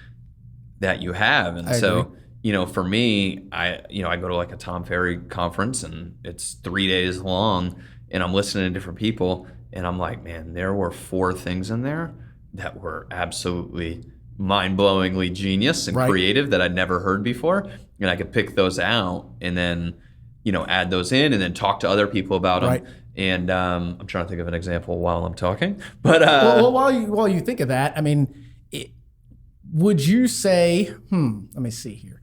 that you have. And I agree. For me, I go to like a Tom Ferry conference and it's 3 days long and I'm listening to different people and I'm like, man, there were 4 things in there that were absolutely mind-blowingly genius and creative that I'd never heard before, and I could pick those out and then add those in and then talk to other people about them. And I'm trying to think of an example while I'm talking, but well, while you think of that, I mean, would you say let me see here,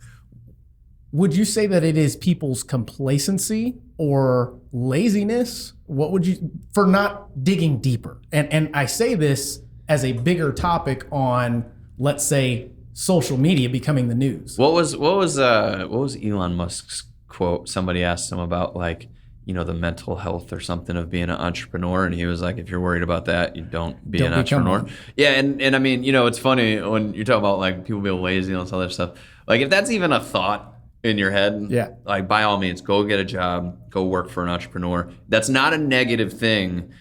would you say that it is people's complacency or laziness? What would you, for not digging deeper? And I say this as a bigger topic on, let's say, social media becoming the news. What was Elon Musk's quote? Somebody asked him about the mental health or something of being an entrepreneur, and he was like, if you're worried about that, you don't be an entrepreneur. Yeah, and I mean, it's funny when you talk about like people being lazy and all this other stuff. Like if that's even a thought in your head, like by all means, go get a job, go work for an entrepreneur. That's not a negative thing,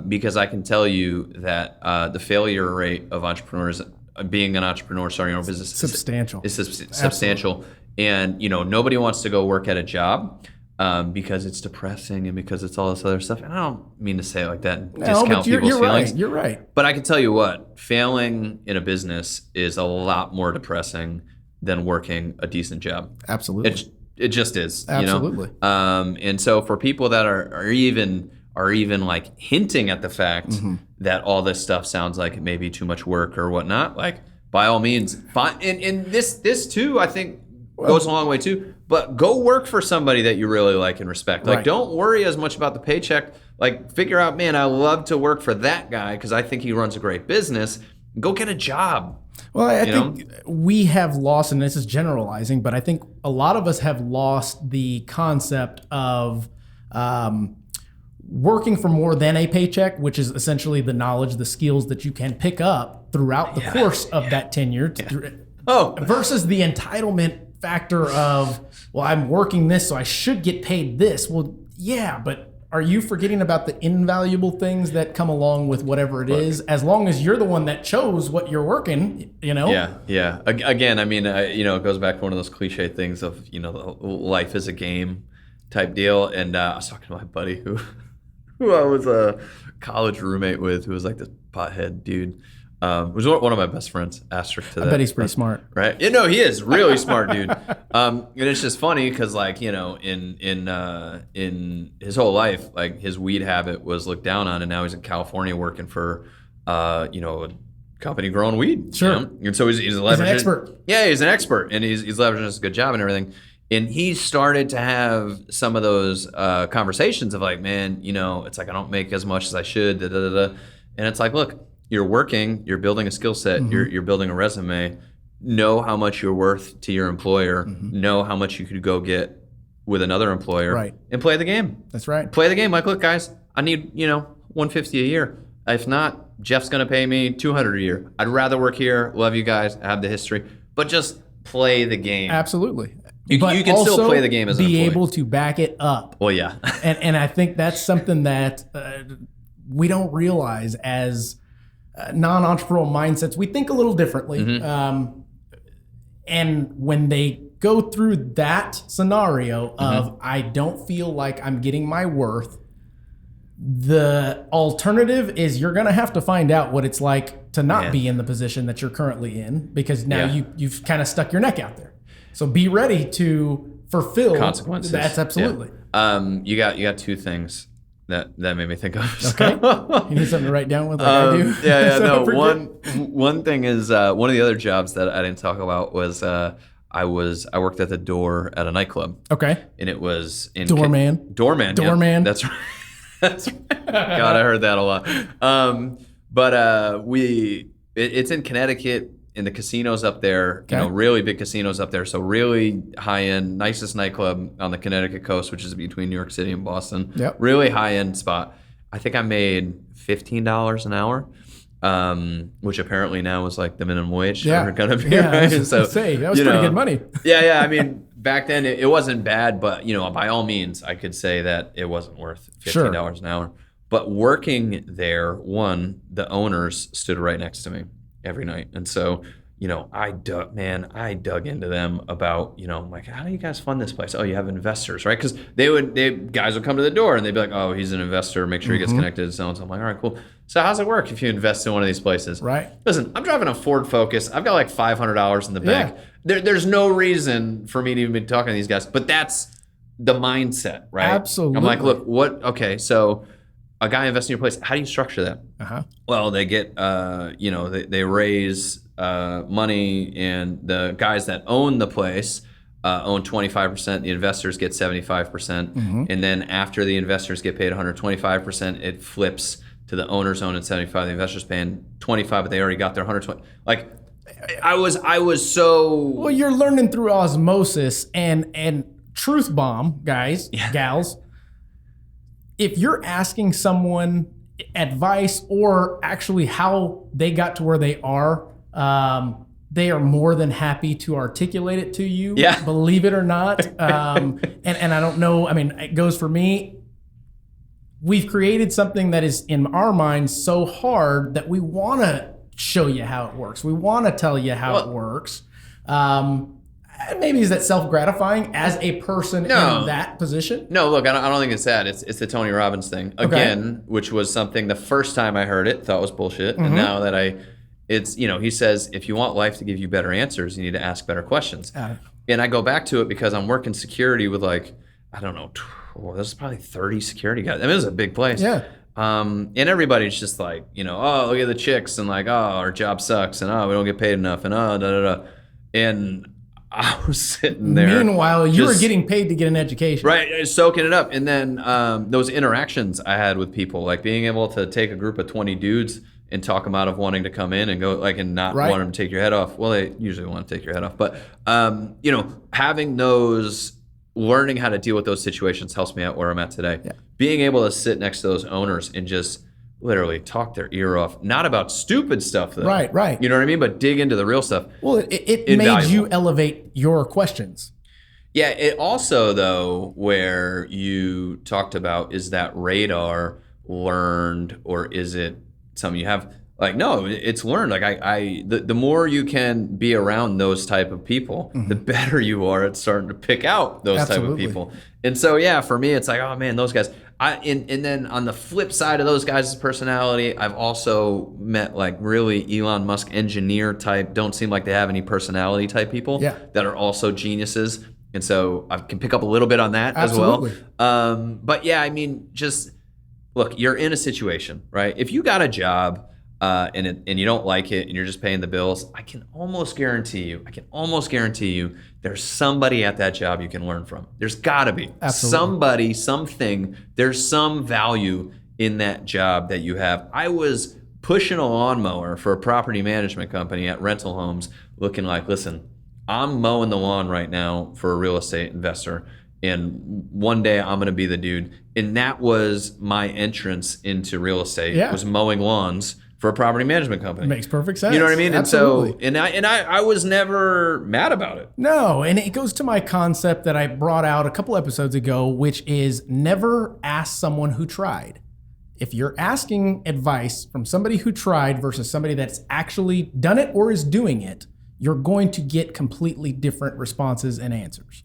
because I can tell you that the failure rate of entrepreneurs being an entrepreneur, starting your own business, substantial. Is substantial. And nobody wants to go work at a job because it's depressing and because it's all this other stuff. And I don't mean to say it like that and discount people's feelings. You're right. But I can tell you what, failing in a business is a lot more depressing than working a decent job. Absolutely. It just is. Absolutely. And so for people that are even like hinting at the fact that all this stuff sounds like it may be too much work or whatnot, like by all means, fine. And this too, I think goes a long way too, but go work for somebody that you really like and respect. Like don't worry as much about the paycheck. Like figure out, man, I love to work for that guy because I think he runs a great business. Go get a job. Well, I think we have lost, and this is generalizing, but I think a lot of us have lost the concept of working for more than a paycheck, which is essentially the knowledge, the skills that you can pick up throughout the course of that tenure, versus the entitlement factor of, well, I'm working this, so I should get paid this. Well, yeah, but are you forgetting about the invaluable things that come along with whatever it is, as long as you're the one that chose what you're working, Yeah. Again, I mean, it goes back to one of those cliche things of, life is a game type deal. And I was talking to my buddy who I was a college roommate with, who was like this pothead dude. Was one of my best friends, asterisk to that. I bet he's pretty smart. Right? He is really smart, dude. And it's just funny because in his whole life, like his weed habit was looked down on, and now he's in California working for a company growing weed. Sure. And so he's leveraging. He's an expert. Yeah, he's an expert, and he's leveraging this good job and everything. And he started to have some of those conversations of like, man, it's like I don't make as much as I should. And it's like, look, you're working, you're building a skill set, you're building a resume. Know how much you're worth to your employer. Know how much you could go get with another employer, and play the game. That's right. Play the game. Like, look, guys, I need $150 a year. If not, Jeff's gonna pay me $200 a year. I'd rather work here. Love you guys. Have the history, but just play the game. Absolutely. You can still play the game as an employee. Be able to back it up. Well, yeah. and I think that's something that we don't realize as non-entrepreneurial mindsets. We think a little differently. And when they go through that scenario of I don't feel like I'm getting my worth, the alternative is you're going to have to find out what it's like to not be in the position that you're currently in, because now you've kind of stuck your neck out there. So be ready to fulfill consequences. That's absolutely. You got 2 things that made me think of. Okay. You need something to write down with, like I do? Yeah. No. One thing is one of the other jobs that I didn't talk about was I worked at the door at a nightclub. Okay. And it was in Doorman. Doorman. Doorman. That's right. That's right. God, I heard that a lot. But it's in Connecticut. In the casinos up there, really big casinos up there. So really high end, nicest nightclub on the Connecticut coast, which is between New York City and Boston. Yep. Really high end spot. I think I made $15 an hour. which apparently now is like the minimum wage. Yeah. Gonna be, Yeah, right? I was gonna say, that was pretty good money. Yeah. I mean, back then it wasn't bad, but by all means, I could say that it wasn't worth $15 an hour. But working there, the owners stood right next to me every night. And so, I dug into them about, I'm like, how do you guys fund this place? Oh, you have investors, right? Because guys would come to the door and they'd be like, oh, he's an investor. Make sure he gets connected to someone. So I'm like, all right, cool. So how's it work if you invest in one of these places? Right. Listen, I'm driving a Ford Focus. I've got like $500 in the bank. Yeah. There's no reason for me to even be talking to these guys, but that's the mindset, right? Absolutely. I'm like, look, okay, so a guy invests in your place, how do you structure that? Uh-huh. Well, they get, they raise money, and the guys that own the place own 25%. The investors get 75%, and then after the investors get paid 125%, it flips to the owners owning 75. The investors paying 25, but they already got their 120. Like, I was so. Well, you're learning through osmosis and truth bomb, guys, gals. If you're asking someone advice or actually how they got to where they are more than happy to articulate it to you, believe it or not. And I don't know, I mean, it goes for me. We've created something that is in our minds so hard that we want to show you how it works. We want to tell you how it works. Maybe is that self-gratifying as a person in that position? No, look, I don't think it's that. It's the Tony Robbins thing again, which was something the first time I heard it, thought was bullshit, and now that he says if you want life to give you better answers, you need to ask better questions. And I go back to it because I'm working security with like, I don't know, there's probably 30 security guys. I mean, it was a big place. Yeah. And everybody's just like, oh, look at the chicks, and like, oh, our job sucks, and oh, we don't get paid enough, and oh, da da da, and I was sitting there. Meanwhile, you were getting paid to get an education. Right, soaking it up. And then those interactions I had with people, like being able to take a group of 20 dudes and talk them out of wanting to come in and go, like, and not want them to take your head off. Well, they usually want to take your head off. But, having those, learning how to deal with those situations helps me out where I'm at today. Yeah. Being able to sit next to those owners and just literally talk their ear off, not about stupid stuff though. Right. You know what I mean? But dig into the real stuff. Well, it made you elevate your questions. Yeah, it also though, where you talked about, is that radar learned or is it something you have? Like, no, it's learned. Like the more you can be around those type of people, the better you are at starting to pick out those type of people. And so, yeah, for me, it's like, oh man, those guys. And then on the flip side of those guys' personality, I've also met like really Elon Musk engineer type, don't seem like they have any personality type people that are also geniuses. And so I can pick up a little bit on that as well. But yeah, I mean, just look, you're in a situation, right? If you got a job and you don't like it and you're just paying the bills, I can almost guarantee you there's somebody at that job you can learn from. There's gotta be somebody, something, there's some value in that job that you have. I was pushing a lawnmower for a property management company at rental homes looking like, listen, I'm mowing the lawn right now for a real estate investor, and one day I'm gonna be the dude. And that was my entrance into real estate, was mowing lawns for a property management company. Makes perfect sense. You know what I mean? Absolutely. And I was never mad about it. No, and it goes to my concept that I brought out a couple episodes ago, which is never ask someone who tried. If you're asking advice from somebody who tried versus somebody that's actually done it or is doing it, you're going to get completely different responses and answers.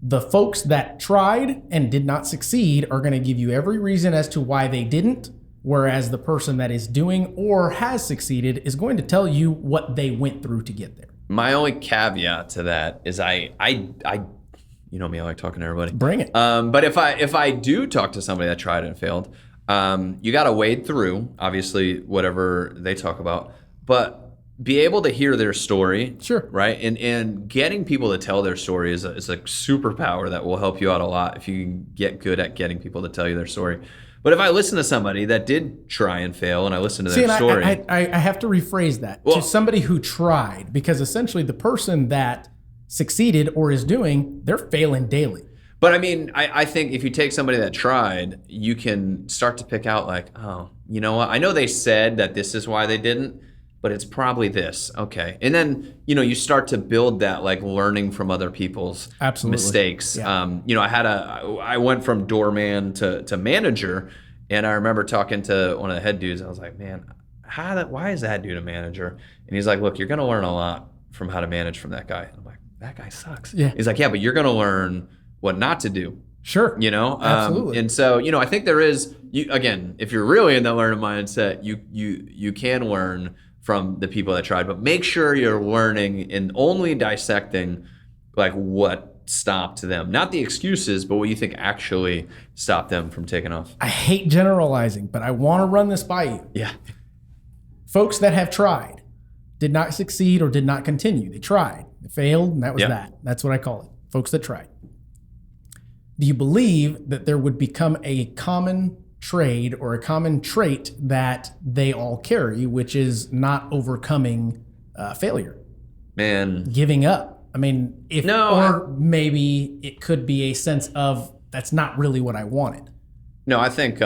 The folks that tried and did not succeed are going to give you every reason as to why they didn't. Whereas the person that is doing or has succeeded is going to tell you what they went through to get there. My only caveat to that is I you know me, I like talking to everybody. Bring it. But if I do talk to somebody that tried and failed, you got to wade through, obviously, whatever they talk about, but be able to hear their story. Sure. Right? And getting people to tell their story is a superpower that will help you out a lot if you can get good at getting people to tell you their story. But if I listen to somebody that did try and fail and I listen to their story. I have to rephrase that to somebody who tried, because essentially the person that succeeded or is doing, they're failing daily. But I mean, I think if you take somebody that tried, you can start to pick out like, oh, you know what? I know they said that this is why they didn't, but it's probably this. Okay. And then, you start to build that like learning from other people's mistakes. Yeah. I went from doorman to manager, and I remember talking to one of the head dudes. I was like, man, why is that dude a manager? And he's like, look, you're going to learn a lot from how to manage from that guy. And I'm like, that guy sucks. Yeah. He's like, yeah, but you're going to learn what not to do. Sure. Absolutely. And so, I think there is, again, if you're really in that learning mindset, you can learn from the people that tried, but make sure you're learning and only dissecting like what stopped them, not the excuses, but what you think actually stopped them from taking off. I hate generalizing, but I want to run this by you. Yeah. Folks that have tried did not succeed or did not continue. They tried, they failed, and that was that. That's what I call it. Folks that tried. Do you believe that there would become a common trade or a common trait that they all carry, which is not overcoming failure? Man. Giving up. I mean, maybe it could be a sense of that's not really what I wanted. No, I think...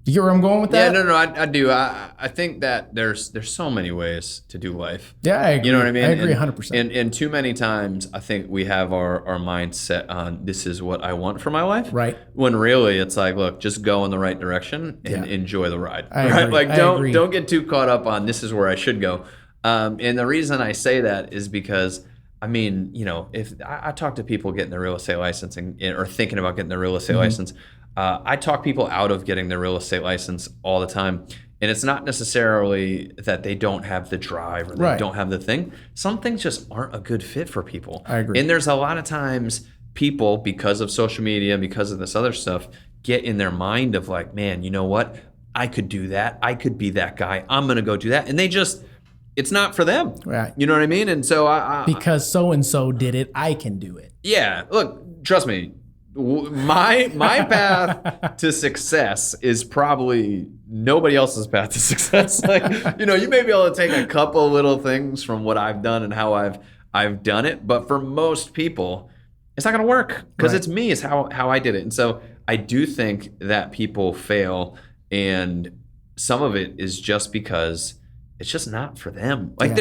Do you get where I'm going with that? Yeah, no, I do. I think that there's so many ways to do life. Yeah, I agree. You know what I mean? I agree 100%. And too many times, I think we have our mindset on this is what I want for my life. Right. When really it's like, look, just go in the right direction and enjoy the ride. I right? agree. Like don't get too caught up on this is where I should go. And the reason I say that is because I mean, if I talk to people getting their real estate license or thinking about getting their real estate license, I talk people out of getting their real estate license all the time. And it's not necessarily that they don't have the drive or they don't have the thing. Some things just aren't a good fit for people. I agree. And there's a lot of times people, because of social media and because of this other stuff, get in their mind of like, man, you know what? I could do that. I could be that guy. I'm going to go do that. And it's not for them. Right. You know what I mean? And so because so-and-so did it, I can do it. Yeah. Look, trust me. My path to success is probably nobody else's path to success. Like, you may be able to take a couple little things from what I've done and how I've done it, but for most people, it's not going to work because it's me. It's how I did it. And so I do think that people fail, and some of it is just because it's just not for them. Like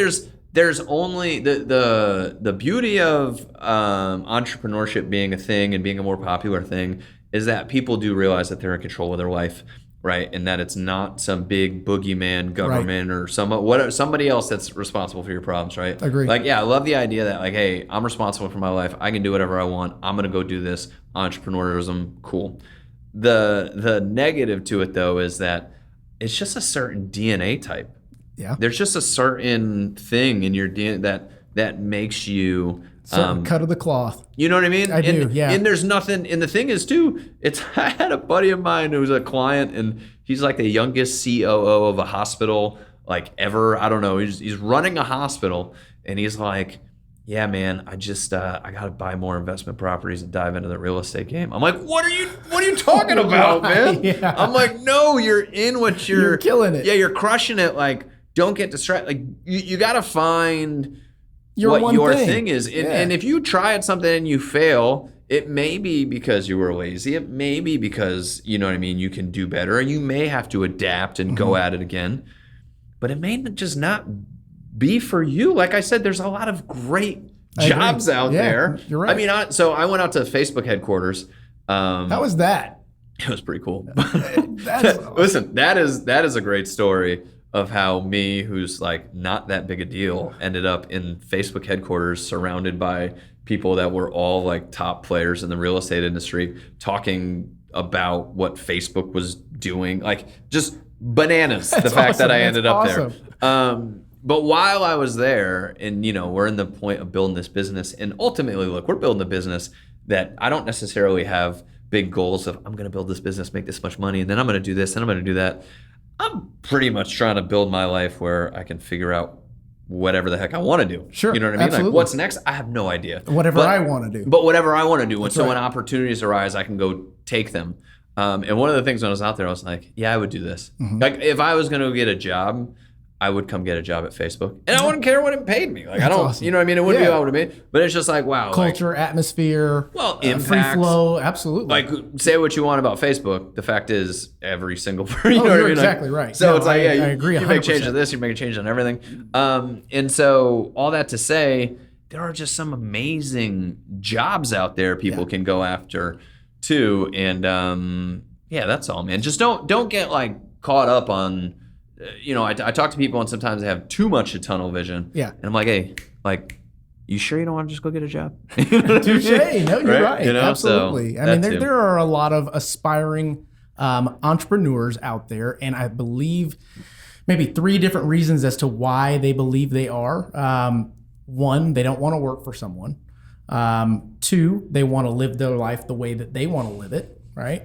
there's only the beauty of entrepreneurship being a thing and being a more popular thing is that people do realize that they're in control of their life, right? And that it's not some big boogeyman government or somebody else that's responsible for your problems, right? Agree. Like, yeah, I love the idea that like, hey, I'm responsible for my life. I can do whatever I want. I'm gonna go do this. Entrepreneurism, cool. The negative to it though is that it's just a certain DNA type. Yeah. There's just a certain thing in your DNA that makes you cut of the cloth. You know what I mean? I do, yeah. And there's nothing, and the thing is too, I had a buddy of mine who was a client, and he's like the youngest COO of a hospital like ever. I don't know. He's running a hospital, and he's like, yeah, man, I just I got to buy more investment properties and dive into the real estate game. I'm like, what are you talking about, man? Yeah. I'm like, no, you're in what you're killing it. Yeah, you're crushing it. Like, don't get distracted. Like, you got to find what your thing is. And if you try at something and you fail, it may be because you were lazy. It may be because, you know what I mean, you can do better. And you may have to adapt and go at it again. But it may just not be for you. Like I said, there's a lot of great jobs out there. You're right. I mean, so I went out to Facebook headquarters. How was that? It was pretty cool. Awesome. Listen, that is a great story of how me, who's like not that big a deal, ended up in Facebook headquarters surrounded by people that were all like top players in the real estate industry talking about what Facebook was doing. Like just bananas, the fact that I ended up there. But while I was there, and we're in the point of building this business, and ultimately, look, we're building a business that I don't necessarily have big goals of I'm going to build this business, make this much money, and then I'm going to do this, and I'm going to do that. I'm pretty much trying to build my life where I can figure out whatever the heck I want to do. Sure. You know what I mean? Absolutely. Like what's next? I have no idea. Whatever I want to do. But whatever I want to do. When right. when opportunities arise, I can go take them. And one of the things when I was out there, I was like, yeah, I would do this. Like if I was going to get a job, I would come get a job at Facebook, and I wouldn't care what it paid me. Like That's I don't, awesome. you know what I mean? It wouldn't be what it would be, but it's just like wow, Culture, atmosphere, free impact, flow, absolutely. Like say what you want about Facebook. The fact is, every single person. You know you're what I mean? exactly right. So it's like, I agree. You make 100%. change to this, you make a change on everything. And so all that to say, there are just some amazing jobs out there people can go after too. And that's all, man. Just don't get like caught up on. I talk to people and sometimes they have too much of tunnel vision. Yeah. And I'm like, hey, like, you sure you don't want to just go get a job? Touche. No, you're right. Absolutely. So I mean, there are a lot of aspiring entrepreneurs out there, and I believe maybe 3 different reasons as to why they believe they are. 1, they don't want to work for someone. 2, they want to live their life the way that they want to live it, right?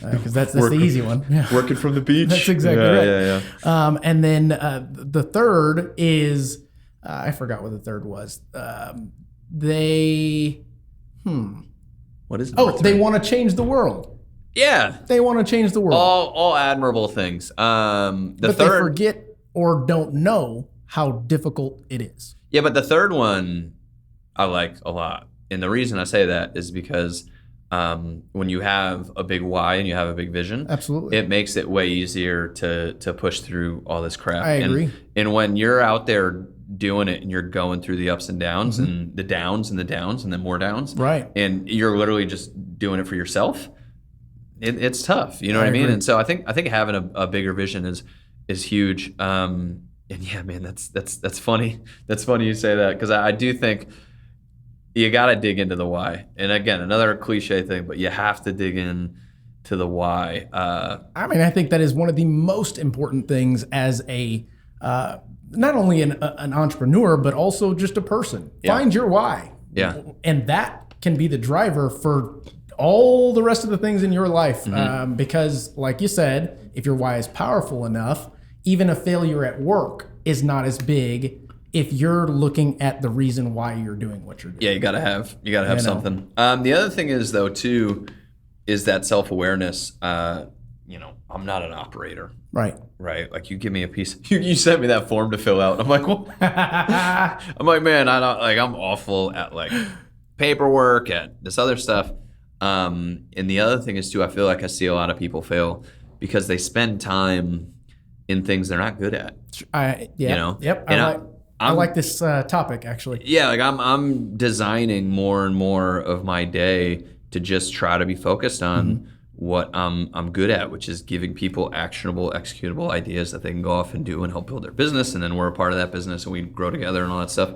Because that's the easy one. Yeah. Working from the beach. That's exactly right. Yeah. And then the third is, I forgot what the third was. What is it? Oh, they want to change the world. Yeah. They want to change the world. All admirable things. But they forget or don't know how difficult it is. Yeah, but the third one I like a lot. And the reason I say that is because when you have a big why and you have a big vision, absolutely, it makes it way easier to push through all this crap. I agree. And when you're out there doing it and you're going through the ups and downs and the downs and the downs and then more downs, right? And you're literally just doing it for yourself. It's tough, you know what I mean? And so I think having a bigger vision is huge. And yeah, man, that's funny. That's funny you say that because I do think. You got to dig into the why. And again, another cliche thing, but you have to dig in to the why. I mean, I think that is one of the most important things as a, not only an entrepreneur, but also just a person. Yeah. Find your why. Yeah. And that can be the driver for all the rest of the things in your life. Because like you said, if your why is powerful enough, even a failure at work is not as big if you're looking at the reason why you're doing what you're doing. Yeah, you gotta have something. The other thing is though too, is that self-awareness. I'm not an operator. Right. Like you give me a piece. You sent me that form to fill out. I'm like, well, I'm like, man, I'm awful at like paperwork, at this other stuff. And the other thing is too, I feel like I see a lot of people fail because they spend time in things they're not good at. Yep. And I like this topic actually. Yeah, like I'm designing more and more of my day to just try to be focused on what I'm good at, which is giving people actionable, executable ideas that they can go off and do and help build their business. And then we're a part of that business and we grow together and all that stuff.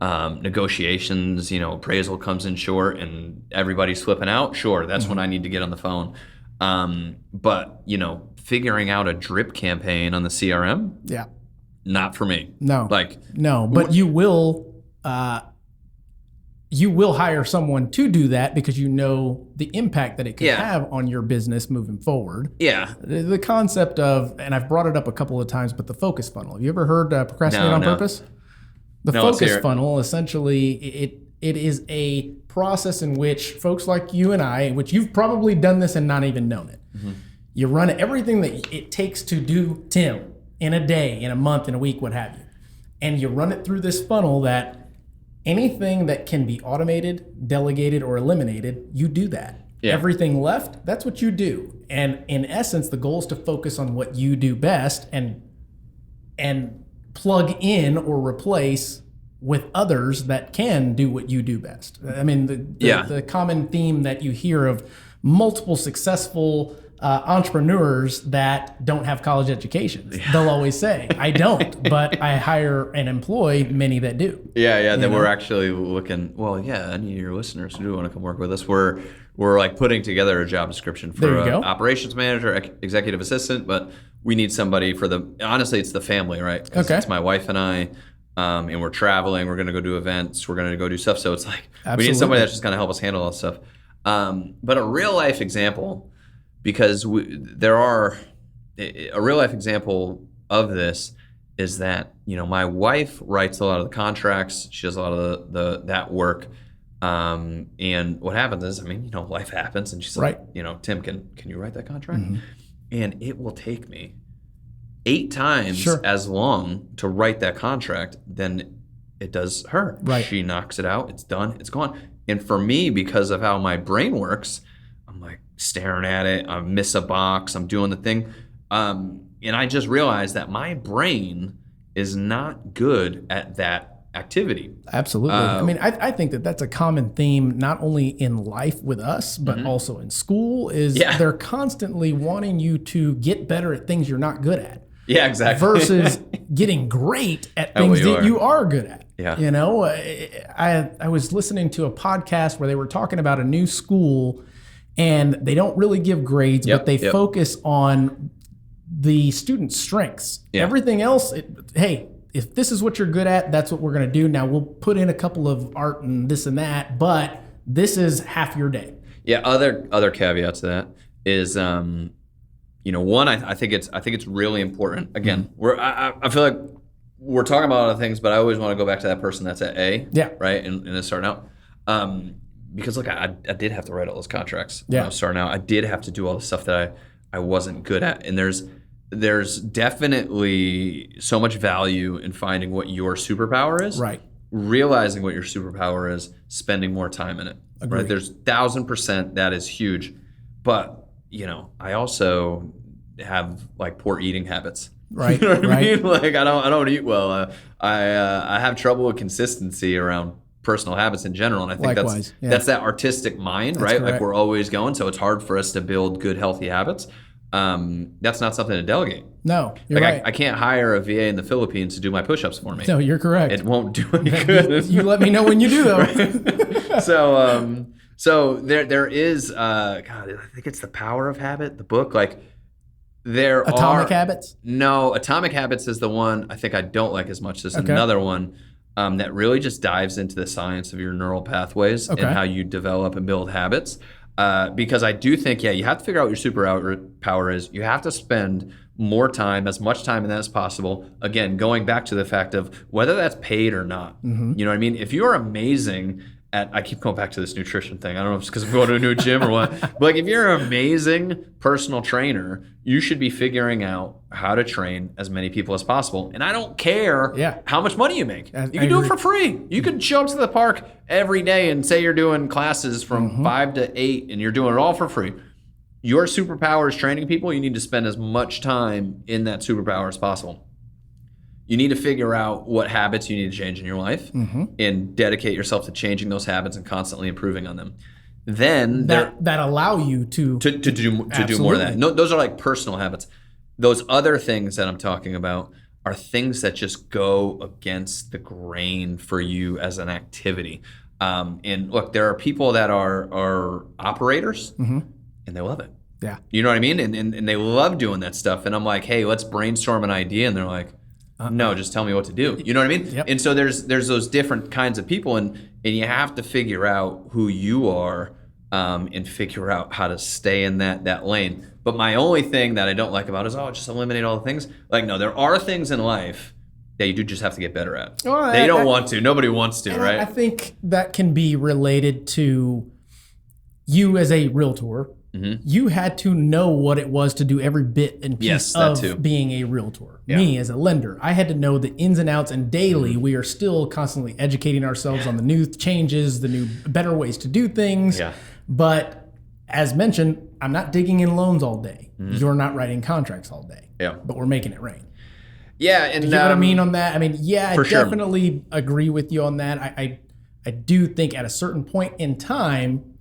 Negotiations, appraisal comes in short and everybody's flipping out. Sure, that's when I need to get on the phone. But figuring out a drip campaign on the CRM. Yeah. Not for me. No. But you will hire someone to do that because you know the impact that it could have on your business moving forward. Yeah. The concept of, and I've brought it up a couple of times, but the focus funnel. Have you ever heard procrastinate on purpose? The focus funnel, essentially, it is a process in which folks like you and I, which you've probably done this and not even known it. You run everything that it takes to do Tim in a day, in a month, in a week, what have you. And you run it through this funnel that anything that can be automated, delegated, or eliminated, you do that. Yeah. Everything left, that's what you do. And in essence, the goal is to focus on what you do best and plug in or replace with others that can do what you do best. I mean, the common theme that you hear of multiple successful entrepreneurs that don't have college educations. They'll always say, I don't, but I hire and employ many that do. Yeah. Then we're actually looking, any of your listeners who do want to come work with us, we're like putting together a job description for an operations manager, executive assistant, but we need somebody honestly, it's the family, right? Okay. It's my wife and I, and we're traveling, we're going to go do events, we're going to go do stuff. So it's like, we need somebody that's just going to help us handle all this stuff. But a real life example, because a real life example of this is that, my wife writes a lot of the contracts. She does a lot of that work. And what happens is, life happens and she's like, Tim, can you write that contract? And it will take me 8 times Sure. as long to write that contract than it does her. Right. She knocks it out. It's done. It's gone. And for me, because of how my brain works, I'm like staring at it. I miss a box. I'm doing the thing. And I just realized that my brain is not good at that activity. Absolutely. I mean, I think that that's a common theme, not only in life with us, but also in school, is they're constantly wanting you to get better at things you're not good at. Yeah, exactly. Versus getting great at things that you are good at. Yeah. You know, I was listening to a podcast where they were talking about a new school, and they don't really give grades, but they focus on the students' strengths. Yeah. Everything else, hey, if this is what you're good at, that's what we're going to do. Now we'll put in a couple of art and this and that, but this is half your day. Yeah. Other caveat to that is, one, I think it's really important. Again, I feel like we're talking about other things, but I always want to go back to that person that's at A. Yeah. Right. And is starting out. Because look, I did have to write all those contracts when I was starting out. I did have to do all the stuff that I wasn't good at. And there's definitely so much value in finding what your superpower is. Right. Realizing what your superpower is, spending more time in it. Agreed. Right. There's 1,000% that is huge. But, I also have like poor eating habits. Right. You know what I Right. mean? Like I don't eat well. I have trouble with consistency around personal habits in general, and I think Likewise, that's that artistic mind, right? correct. Like we're always going, so it's hard for us to build good, healthy habits. That's not something to delegate. No, you're Like right. I can't hire a VA in the Philippines to do my push-ups for me. No, you're correct. It won't do any good. You let me know when you do, though. So there is God, I think it's The Power of Habit, the book. Like Atomic Habits? No, Atomic Habits is the one I think I don't like as much. There's another one that really just dives into the science of your neural pathways and how you develop and build habits. Because I do think, you have to figure out what your superpower is. You have to spend more time, as much time in that as possible. Again, going back to the fact of whether that's paid or not. You know what I mean? If you're amazing at, I keep going back to this nutrition thing. I don't know if it's because I'm going to a new gym or what. But like if you're an amazing personal trainer, you should be figuring out how to train as many people as possible. And I don't care how much money you make. You can do it for free. You can show up to the park every day and say you're doing classes from 5 to 8 and you're doing it all for free. Your superpower is training people. You need to spend as much time in that superpower as possible. You need to figure out what habits you need to change in your life and dedicate yourself to changing those habits and constantly improving on them. Then that allow you to do more of that. No, those are like personal habits. Those other things that I'm talking about are things that just go against the grain for you as an activity. And look, there are people that are operators and they love it. Yeah. You know what I mean? And they love doing that stuff. And I'm like, hey, let's brainstorm an idea. And they're like, no, just tell me what to do. You know what I mean? Yep. And so there's those different kinds of people, and you have to figure out who you are and figure out how to stay in that lane. But my only thing that I don't like about it is, just eliminate all the things. Like, no, there are things in life that you do just have to get better at. Well, they don't want to. Nobody wants to, right? I think that can be related to you as a realtor. You had to know what it was to do every bit and piece of being a realtor. Yeah. Me as a lender, I had to know the ins and outs, and daily we are still constantly educating ourselves on the new changes, the new better ways to do things. Yeah. But as mentioned, I'm not digging in loans all day. You're not writing contracts all day. Yeah. But we're making it rain. Yeah, and you know what I mean on that? I mean, I definitely agree with you on that. I do think at a certain point in time,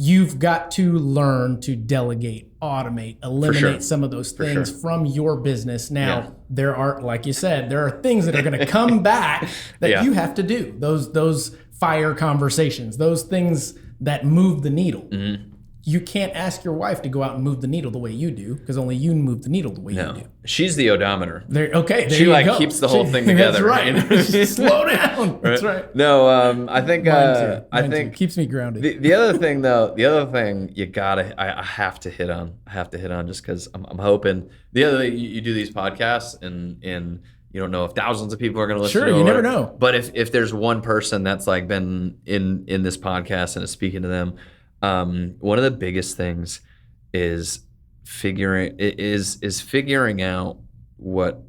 you've got to learn to delegate, automate, eliminate some of those things from your business. Now, there are, like you said, there are things that are going to come back that you have to do. Those fire conversations, those things that move the needle. You can't ask your wife to go out and move the needle the way you do, because only you move the needle the way you do. She's the odometer. There she like keeps the whole thing together. That's right. Slow down. That's right. No, I think Mine too. Keeps me grounded. The other thing though, I have to hit on just because I'm hoping. The other thing, you do these podcasts and you don't know if thousands of people are going to listen. Sure, you never know. But if there's one person that's like been in this podcast and is speaking to them. One of the biggest things is figuring out what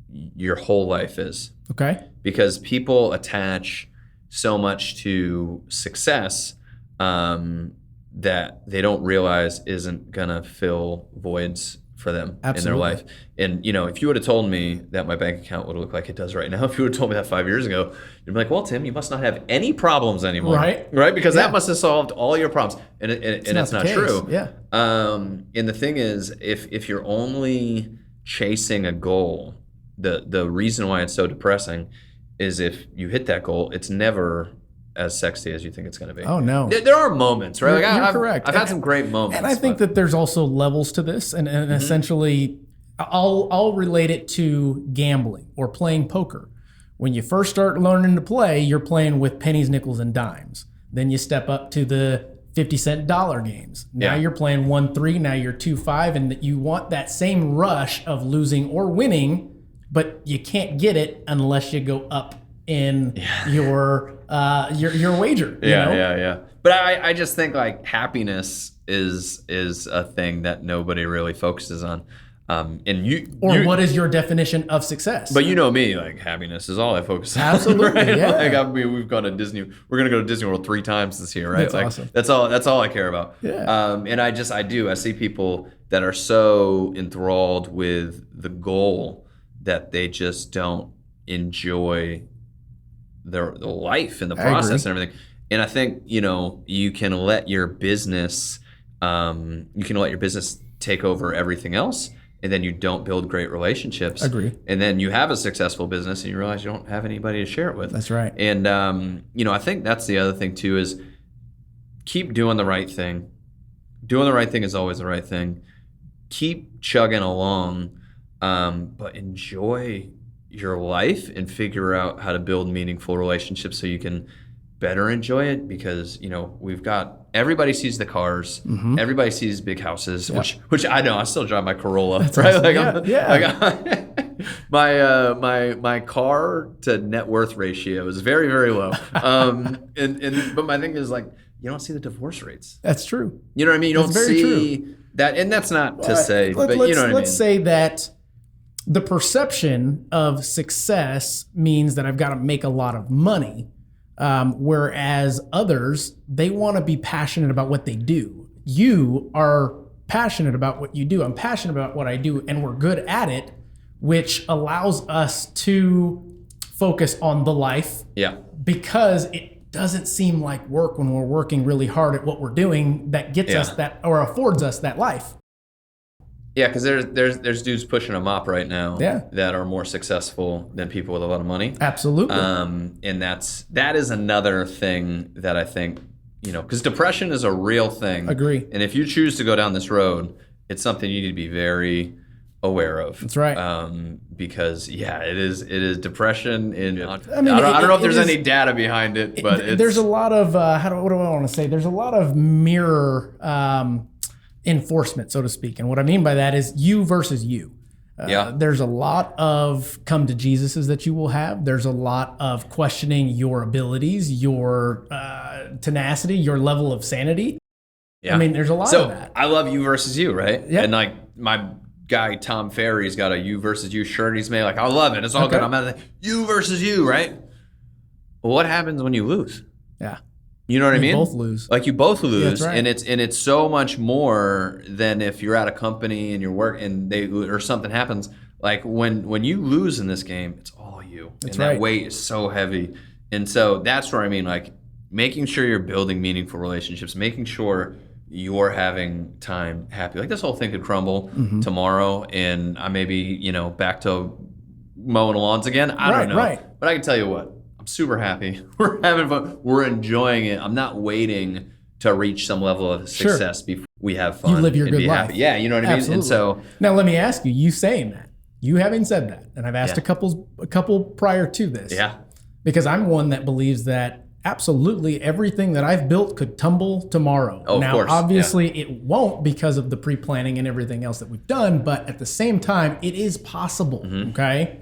your whole life is. Okay. Because people attach so much to success that they don't realize isn't gonna fill voids for them in their life. And if you would have told me that my bank account would look like it does right now, if you would have told me that 5 years ago, you'd be like, well, Tim, you must not have any problems anymore. Right? Because that must have solved all your problems. And it's not true. Yeah. And the thing is, if you're only chasing a goal, the reason why it's so depressing is if you hit that goal, it's never as sexy as you think it's going to be. Oh, no. There are moments, right? You're correct. I've had some great moments. And I think that there's also levels to this. And essentially, I'll relate it to gambling or playing poker. When you first start learning to play, you're playing with pennies, nickels, and dimes. Then you step up to the 50-cent dollar games. Now you're playing 1-3, now you're 2-5, and you want that same rush of losing or winning, but you can't get it unless you go up in your wager. Yeah. But I just think like happiness is a thing that nobody really focuses on. What is your definition of success? But you know me, like happiness is all I focus on. Absolutely, right? yeah. We've gone to Disney. We're gonna go to Disney World 3 times this year, right? That's awesome. That's all I care about. Yeah. And I see people that are so enthralled with the goal that they just don't enjoy their life and the process and everything. And I think you can let your business take over everything else, and then you don't build great relationships. Agree. And then you have a successful business and you realize you don't have anybody to share it with. That's right. And I think that's the other thing too, is keep doing the right thing. Doing the right thing is always the right thing. Keep chugging along, but enjoy your life and figure out how to build meaningful relationships so you can better enjoy it, because everybody sees the cars, everybody sees big houses, which I know I still drive my Corolla. That's right? awesome. My car to net worth ratio is very, very low. But my thing is, like, you don't see the divorce rates. That's true. You know what I mean? You don't see that, and that's not to say, but you know what I mean. Let's say that the perception of success means that I've got to make a lot of money, whereas others, they want to be passionate about what they do. You are passionate about what you do. I'm passionate about what I do, and we're good at it, which allows us to focus on the life. Yeah. Because it doesn't seem like work when we're working really hard at what we're doing that gets us that, or affords us that life. Yeah, because there's dudes pushing a mop right now that are more successful than people with a lot of money. Absolutely. And that is another thing that I think, because depression is a real thing. Agree. And if you choose to go down this road, it's something you need to be very aware of. That's right. Because it is depression. I mean, don't know if there's any data behind it, but there's a lot of what do I want to say? There's a lot of mirror enforcement, so to speak. And what I mean by that is you versus you. There's a lot of come to Jesuses that you will have. There's a lot of questioning your abilities, your tenacity, your level of sanity. Yeah. I mean, there's a lot of that. I love you versus you, right? Yeah. And like my guy Tom Ferry's got a you versus you shirt he's made. Like, I love it. It's all good. I'm out of the you versus you, right? Well, what happens when you lose? Yeah. You know what I mean? You both lose. Like, you both lose, that's right. and it's so much more than if you're at a company and you're working or something happens. Like when you lose in this game, it's all you. That's and right. That weight is so heavy. And so that's where I mean, like, making sure you're building meaningful relationships, making sure you're having time happy. Like, this whole thing could crumble tomorrow, and I may be, back to mowing lawns again. I don't know. Right. But I can tell you what. I'm super happy. We're having fun. We're enjoying it. I'm not waiting to reach some level of success before we have fun. You live your good life. Happy. Yeah, you know what I mean? Absolutely. And so now let me ask you, you saying that, you having said that, and I've asked a couple prior to this. Yeah. Because I'm one that believes that absolutely everything that I've built could tumble tomorrow. Oh, now, of course. Obviously it won't because of the pre-planning and everything else that we've done, but at the same time, it is possible, okay?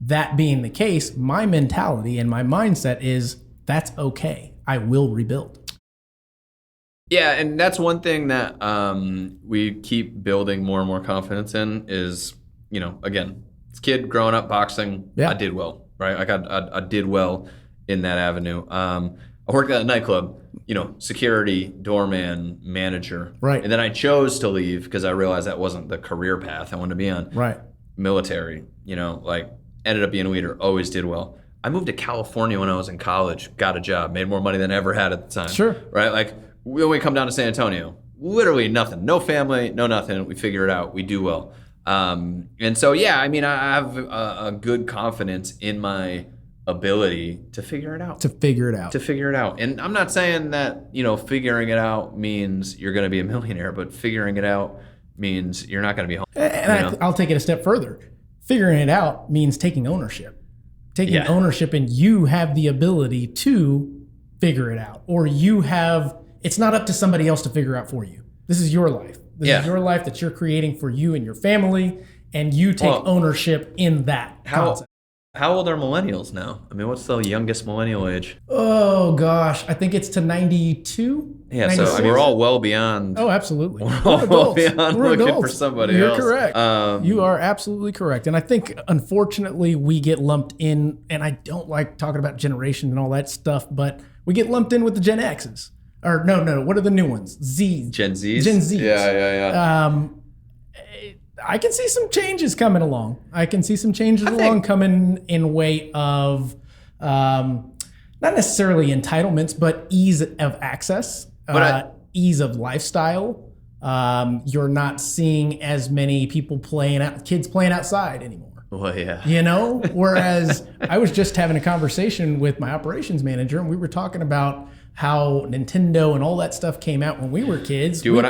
That being the case, my mentality and my mindset is that's okay. I will rebuild. Yeah, and that's one thing that we keep building more and more confidence in is, again, this kid growing up boxing, Yeah. I did well, right? I did well in that avenue. I worked at a nightclub, security, doorman, manager. Right. And then I chose to leave because I realized that wasn't the career path I wanted to be on. Right. Military, ended up being a leader, always did well. I moved to California when I was in college, got a job, made more money than I ever had at the time. Sure. Right? When we come down to San Antonio, literally nothing, no family, no nothing. We figure it out. We do well. And so, yeah, I have a good confidence in my ability to figure it out. And I'm not saying that, figuring it out means you're going to be a millionaire, but figuring it out means you're not going to be home. And I'll take it a step further. Figuring it out means taking ownership. Taking ownership, and you have the ability to figure it out, or it's not up to somebody else to figure out for you. This is your life. This is your life that you're creating for you and your family, and you take ownership in that concept. How old are millennials now? What's the youngest millennial age? Oh, gosh. I think it's to 92. Yeah, 96. So we're all well beyond. Oh, absolutely. We're all well beyond looking for somebody else. You're correct. You are absolutely correct. And I think, unfortunately, we get lumped in, and I don't like talking about generation and all that stuff, but we get lumped in with the Gen X's. Or no, what are the new ones? Gen Zs. Yeah. I can see some changes coming along. Coming in way of not necessarily entitlements, but ease of access, ease of lifestyle. You're not seeing as many people kids playing outside anymore. Well, yeah. Whereas I was just having a conversation with my operations manager, and we were talking about how Nintendo and all that stuff came out when we were kids. Dude, we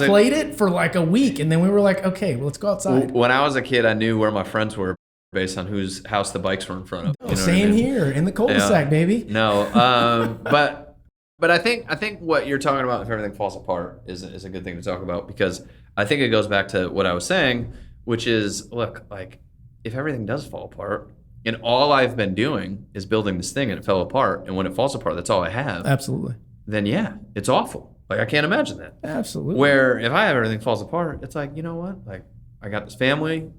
played it for like a week, and then we were like, okay, well, let's go outside. When I was a kid, I knew where my friends were based on whose house the bikes were in front of. Same here in the cul-de-sac, baby. No, but I think what you're talking about, if everything falls apart, is a good thing to talk about, because I think it goes back to what I was saying, which is, look, if everything does fall apart, and all I've been doing is building this thing and it fell apart, and when it falls apart, that's all I have. Absolutely. Then yeah, it's awful. I can't imagine that. Absolutely. Where if I have everything falls apart, it's like, you know what? I got this family,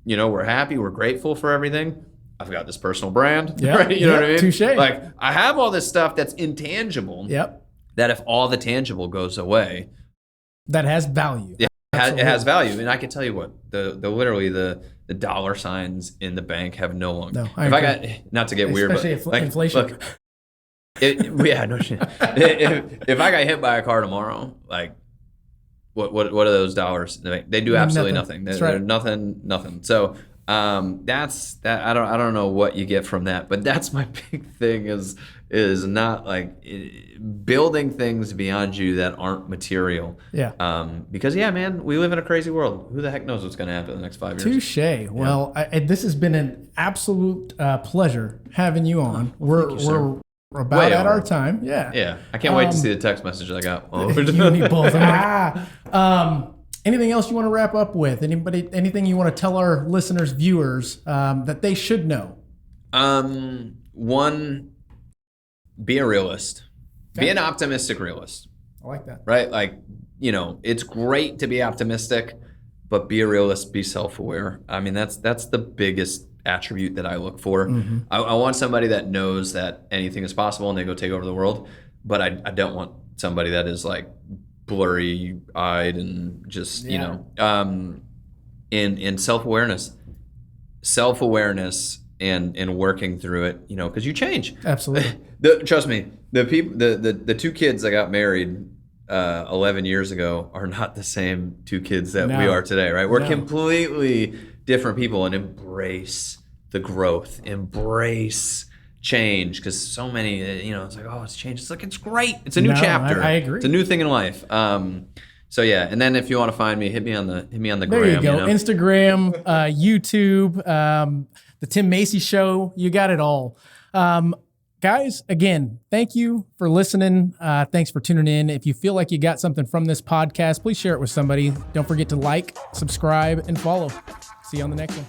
we're happy, we're grateful for everything. I've got this personal brand, right? You know what I mean? Touché. I have all this stuff that's intangible. Yep. That if all the tangible goes away, that has value. Yeah, it has value. And I can tell you what, literally the dollar signs in the bank have no longer. No, I got, not to get weird, but inflation. Look, no shit. If I got hit by a car tomorrow, what are those dollars? They do absolutely nothing. They're nothing. So that's that. I don't know what you get from that, but that's my big thing is not building things beyond you that aren't material. Yeah. Because man, we live in a crazy world. Who the heck knows what's going to happen in the next 5 years? Touché. Well, this has been an absolute pleasure having you on. We're about at our time. Yeah. Yeah. I can't wait to see the text message I got. You and me both. Anything else you want to wrap up with? Anything you want to tell our listeners, viewers, that they should know? One, be a realist. Okay. Be an optimistic realist. I like that. Right? It's great to be optimistic, but be a realist, be self-aware. That's the biggest attribute that I look for. Mm-hmm. I want somebody that knows that anything is possible and they go take over the world, but I don't want somebody that is blurry-eyed and just, in self-awareness and working through it, because you change. Absolutely. Trust me, the two kids that got married 11 years ago are not the same two kids that we are today, right? We're completely different people, and embrace the growth, embrace change, because so many, it's it's changed. It's it's great. It's a new chapter. I agree. It's a new thing in life. So yeah, and then if you want to find me, hit me on the there gram. You go. Instagram, YouTube, the Tim Macy Show. You got it all. Guys, again, thank you for listening. Thanks for tuning in. If you feel like you got something from this podcast, please share it with somebody. Don't forget to like, subscribe, and follow. See you on the next one.